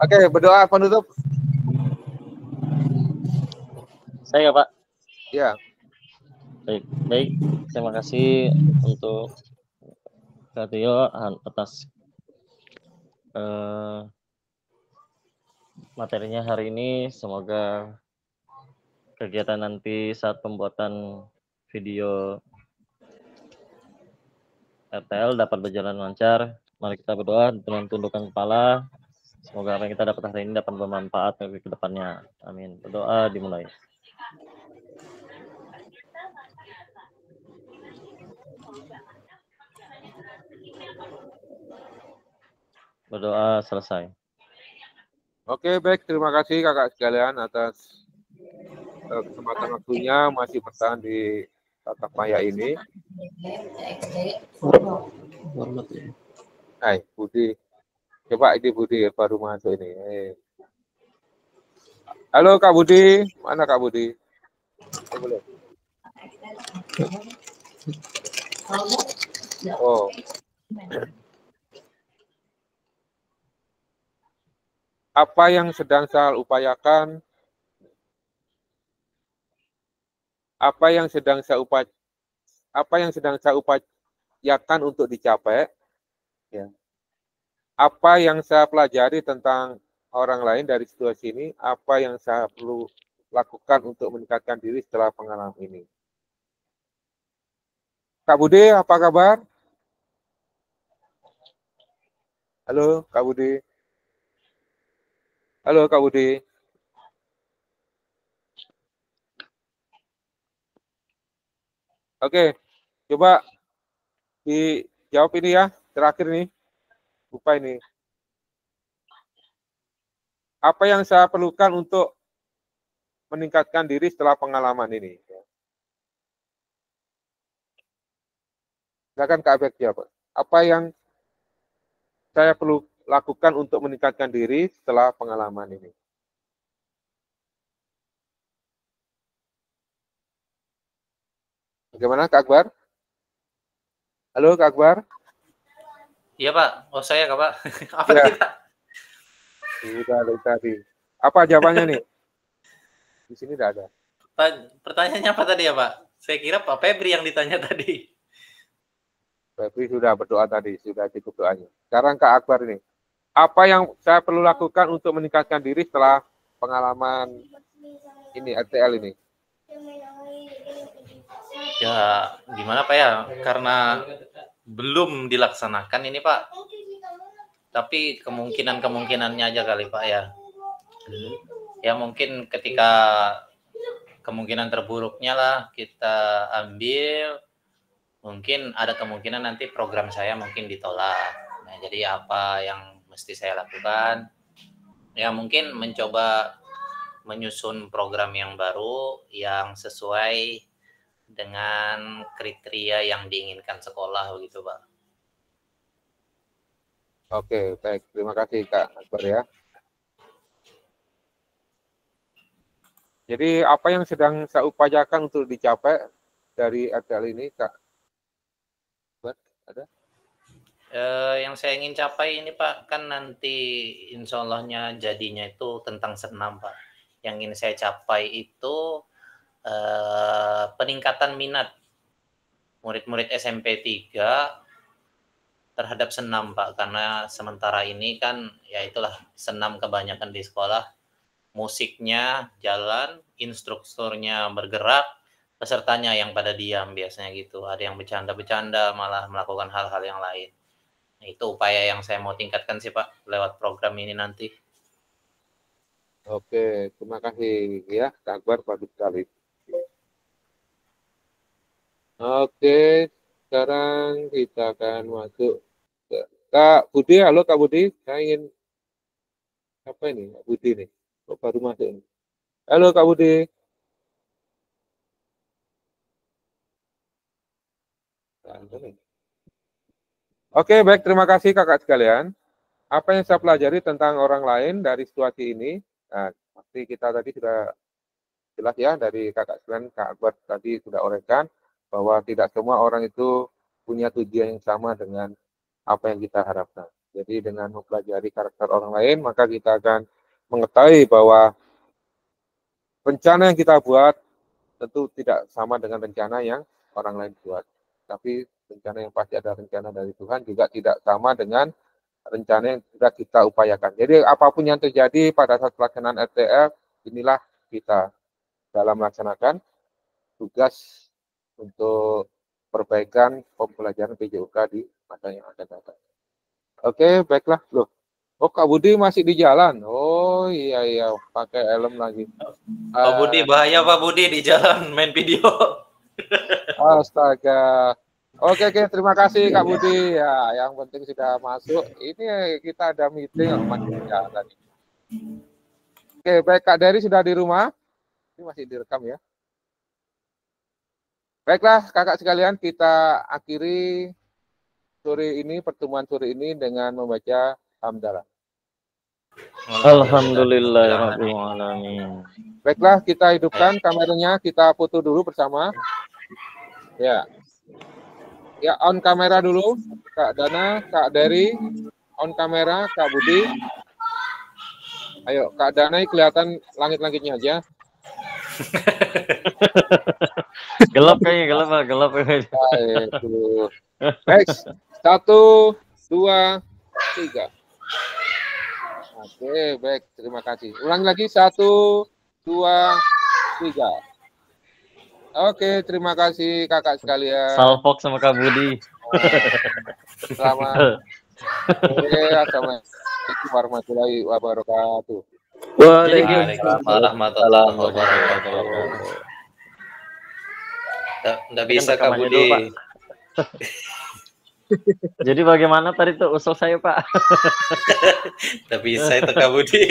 Oke, berdoa penutup. Saya Pak. Ya. Baik. Terima kasih untuk Kak Tio atas materinya hari ini. Semoga kegiatan nanti saat pembuatan video RTL dapat berjalan lancar. Mari kita berdoa dengan tundukkan kepala. Semoga apa yang kita dapat hari ini dapat bermanfaat bagi kedepannya. Amin. Berdoa dimulai. Berdoa selesai. Oke, baik. Terima kasih kakak sekalian atas kesempatan waktunya masih bertahan di tatap maya ini. Hai, Budi. Coba ini Budi baru masuk ini. Halo Kak Budi, mana Kak Budi? Boleh. Oh. Apa yang sedang saya upayakan? Apa yang sedang saya upayakan untuk dicapai? Ya. Apa yang saya pelajari tentang orang lain dari situasi ini? Apa yang saya perlu lakukan untuk meningkatkan diri setelah pengalaman ini? Kak Budi, apa kabar? Halo, Kak Budi. Halo, Kak Budi. Oke, coba dijawab ini ya, terakhir nih. Lupa ini. Apa yang saya perlukan untuk meningkatkan diri setelah pengalaman ini? Silakan Kak Abed jawab. Apa yang saya perlu lakukan untuk meningkatkan diri setelah pengalaman ini? Bagaimana Kak Akbar? Halo Kak Akbar? Iya Pak, oh saya Kak Pak. Apa ya. kita? Sudah dari tadi. Apa jawabannya nih? Di sini tidak ada. Pertanyaannya apa tadi ya Pak? Saya kira Pak Febri yang ditanya tadi. Febri sudah berdoa tadi, sudah cukup doanya. Sekarang Kak Akbar ini. Apa yang saya perlu lakukan untuk meningkatkan diri setelah pengalaman ini, RTL ini? Ya, gimana Pak ya? Karena belum dilaksanakan ini Pak. Tapi kemungkinannya aja kali Pak ya. Ya mungkin ketika kemungkinan terburuknya lah kita ambil, mungkin ada kemungkinan nanti program saya mungkin ditolak. Nah, jadi apa yang mesti saya lakukan? Ya mungkin mencoba menyusun program yang baru yang sesuai dengan kriteria yang diinginkan sekolah begitu Pak. Oke, baik. Terima kasih Kak Akbar ya. Jadi apa yang sedang saya upayakan untuk dicapai dari RTL ini Kak? Ada? Yang saya ingin capai ini Pak, kan nanti insya Allahnya jadinya itu tentang senam Pak. Yang ingin saya capai itu peningkatan minat murid-murid SMP 3 terhadap senam Pak, karena sementara ini kan ya itulah senam kebanyakan di sekolah, musiknya jalan, instrukturnya bergerak, pesertanya yang pada diam biasanya gitu, ada yang bercanda-bercanda malah melakukan hal-hal yang lain. Nah, itu upaya yang saya mau tingkatkan sih Pak lewat program ini nanti. Oke, terima kasih ya Kak Akbar, bagus sekali. Oke, sekarang kita akan masuk ke Kak Budi. Halo Kak Budi, saya ingin apa ini Kak Budi nih? Kok baru masuk ini? Halo Kak Budi. Oke, baik. Terima kasih kakak sekalian. Apa yang saya pelajari tentang orang lain dari situasi ini? Nah, pasti kita tadi sudah jelas ya dari kakak sekalian, Kak Akbar tadi sudah uraikan bahwa tidak semua orang itu punya tujuan yang sama dengan apa yang kita harapkan. Jadi dengan mempelajari karakter orang lain, maka kita akan mengetahui bahwa rencana yang kita buat tentu tidak sama dengan rencana yang orang lain buat. Tapi rencana yang pasti ada rencana dari Tuhan juga tidak sama dengan rencana yang sudah kita upayakan. Jadi apapun yang terjadi pada saat pelaksanaan RTL, inilah kita dalam melaksanakan tugas untuk perbaikan pembelajaran PJOK di masa yang akan datang. Oke, baiklah. Loh, oh Kak Budi masih di jalan. Oh iya, pakai helm lagi. Pak Budi, bahaya Pak Budi di jalan main video. Astaga. Oke, terima kasih Kak Budi. Ya, yang penting sudah masuk. Ini kita ada meeting masih di jalan. Oke, baik Kak Dery sudah di rumah. Ini masih direkam ya. Baiklah, kakak sekalian, kita akhiri pertemuan sore ini dengan membaca hamdalah. Alhamdulillahirabbil alamin. Baiklah, kita hidupkan kameranya, kita foto dulu bersama. Ya. Ya, on kamera dulu. Kak Dana, Kak Dery, on kamera, Kak Budi. Ayo, Kak Dana kelihatan langit-langitnya aja. Gelap kayaknya, gelap. Next. 1, 2, 3. Oke, baik. Terima kasih. Ulang lagi. 1, 2, 3. Oke, terima kasih kakak sekalian. Salfok sama Kak Budi. Selamat. Assalamualaikum warahmatullahi wabarakatuh. Waalaikumsalam warahmatullahi wabarakatuh. Nggak bisa Kak Budi. Jadi bagaimana tadi tuh usul saya Pak? Nggak bisa itu Kak Budi.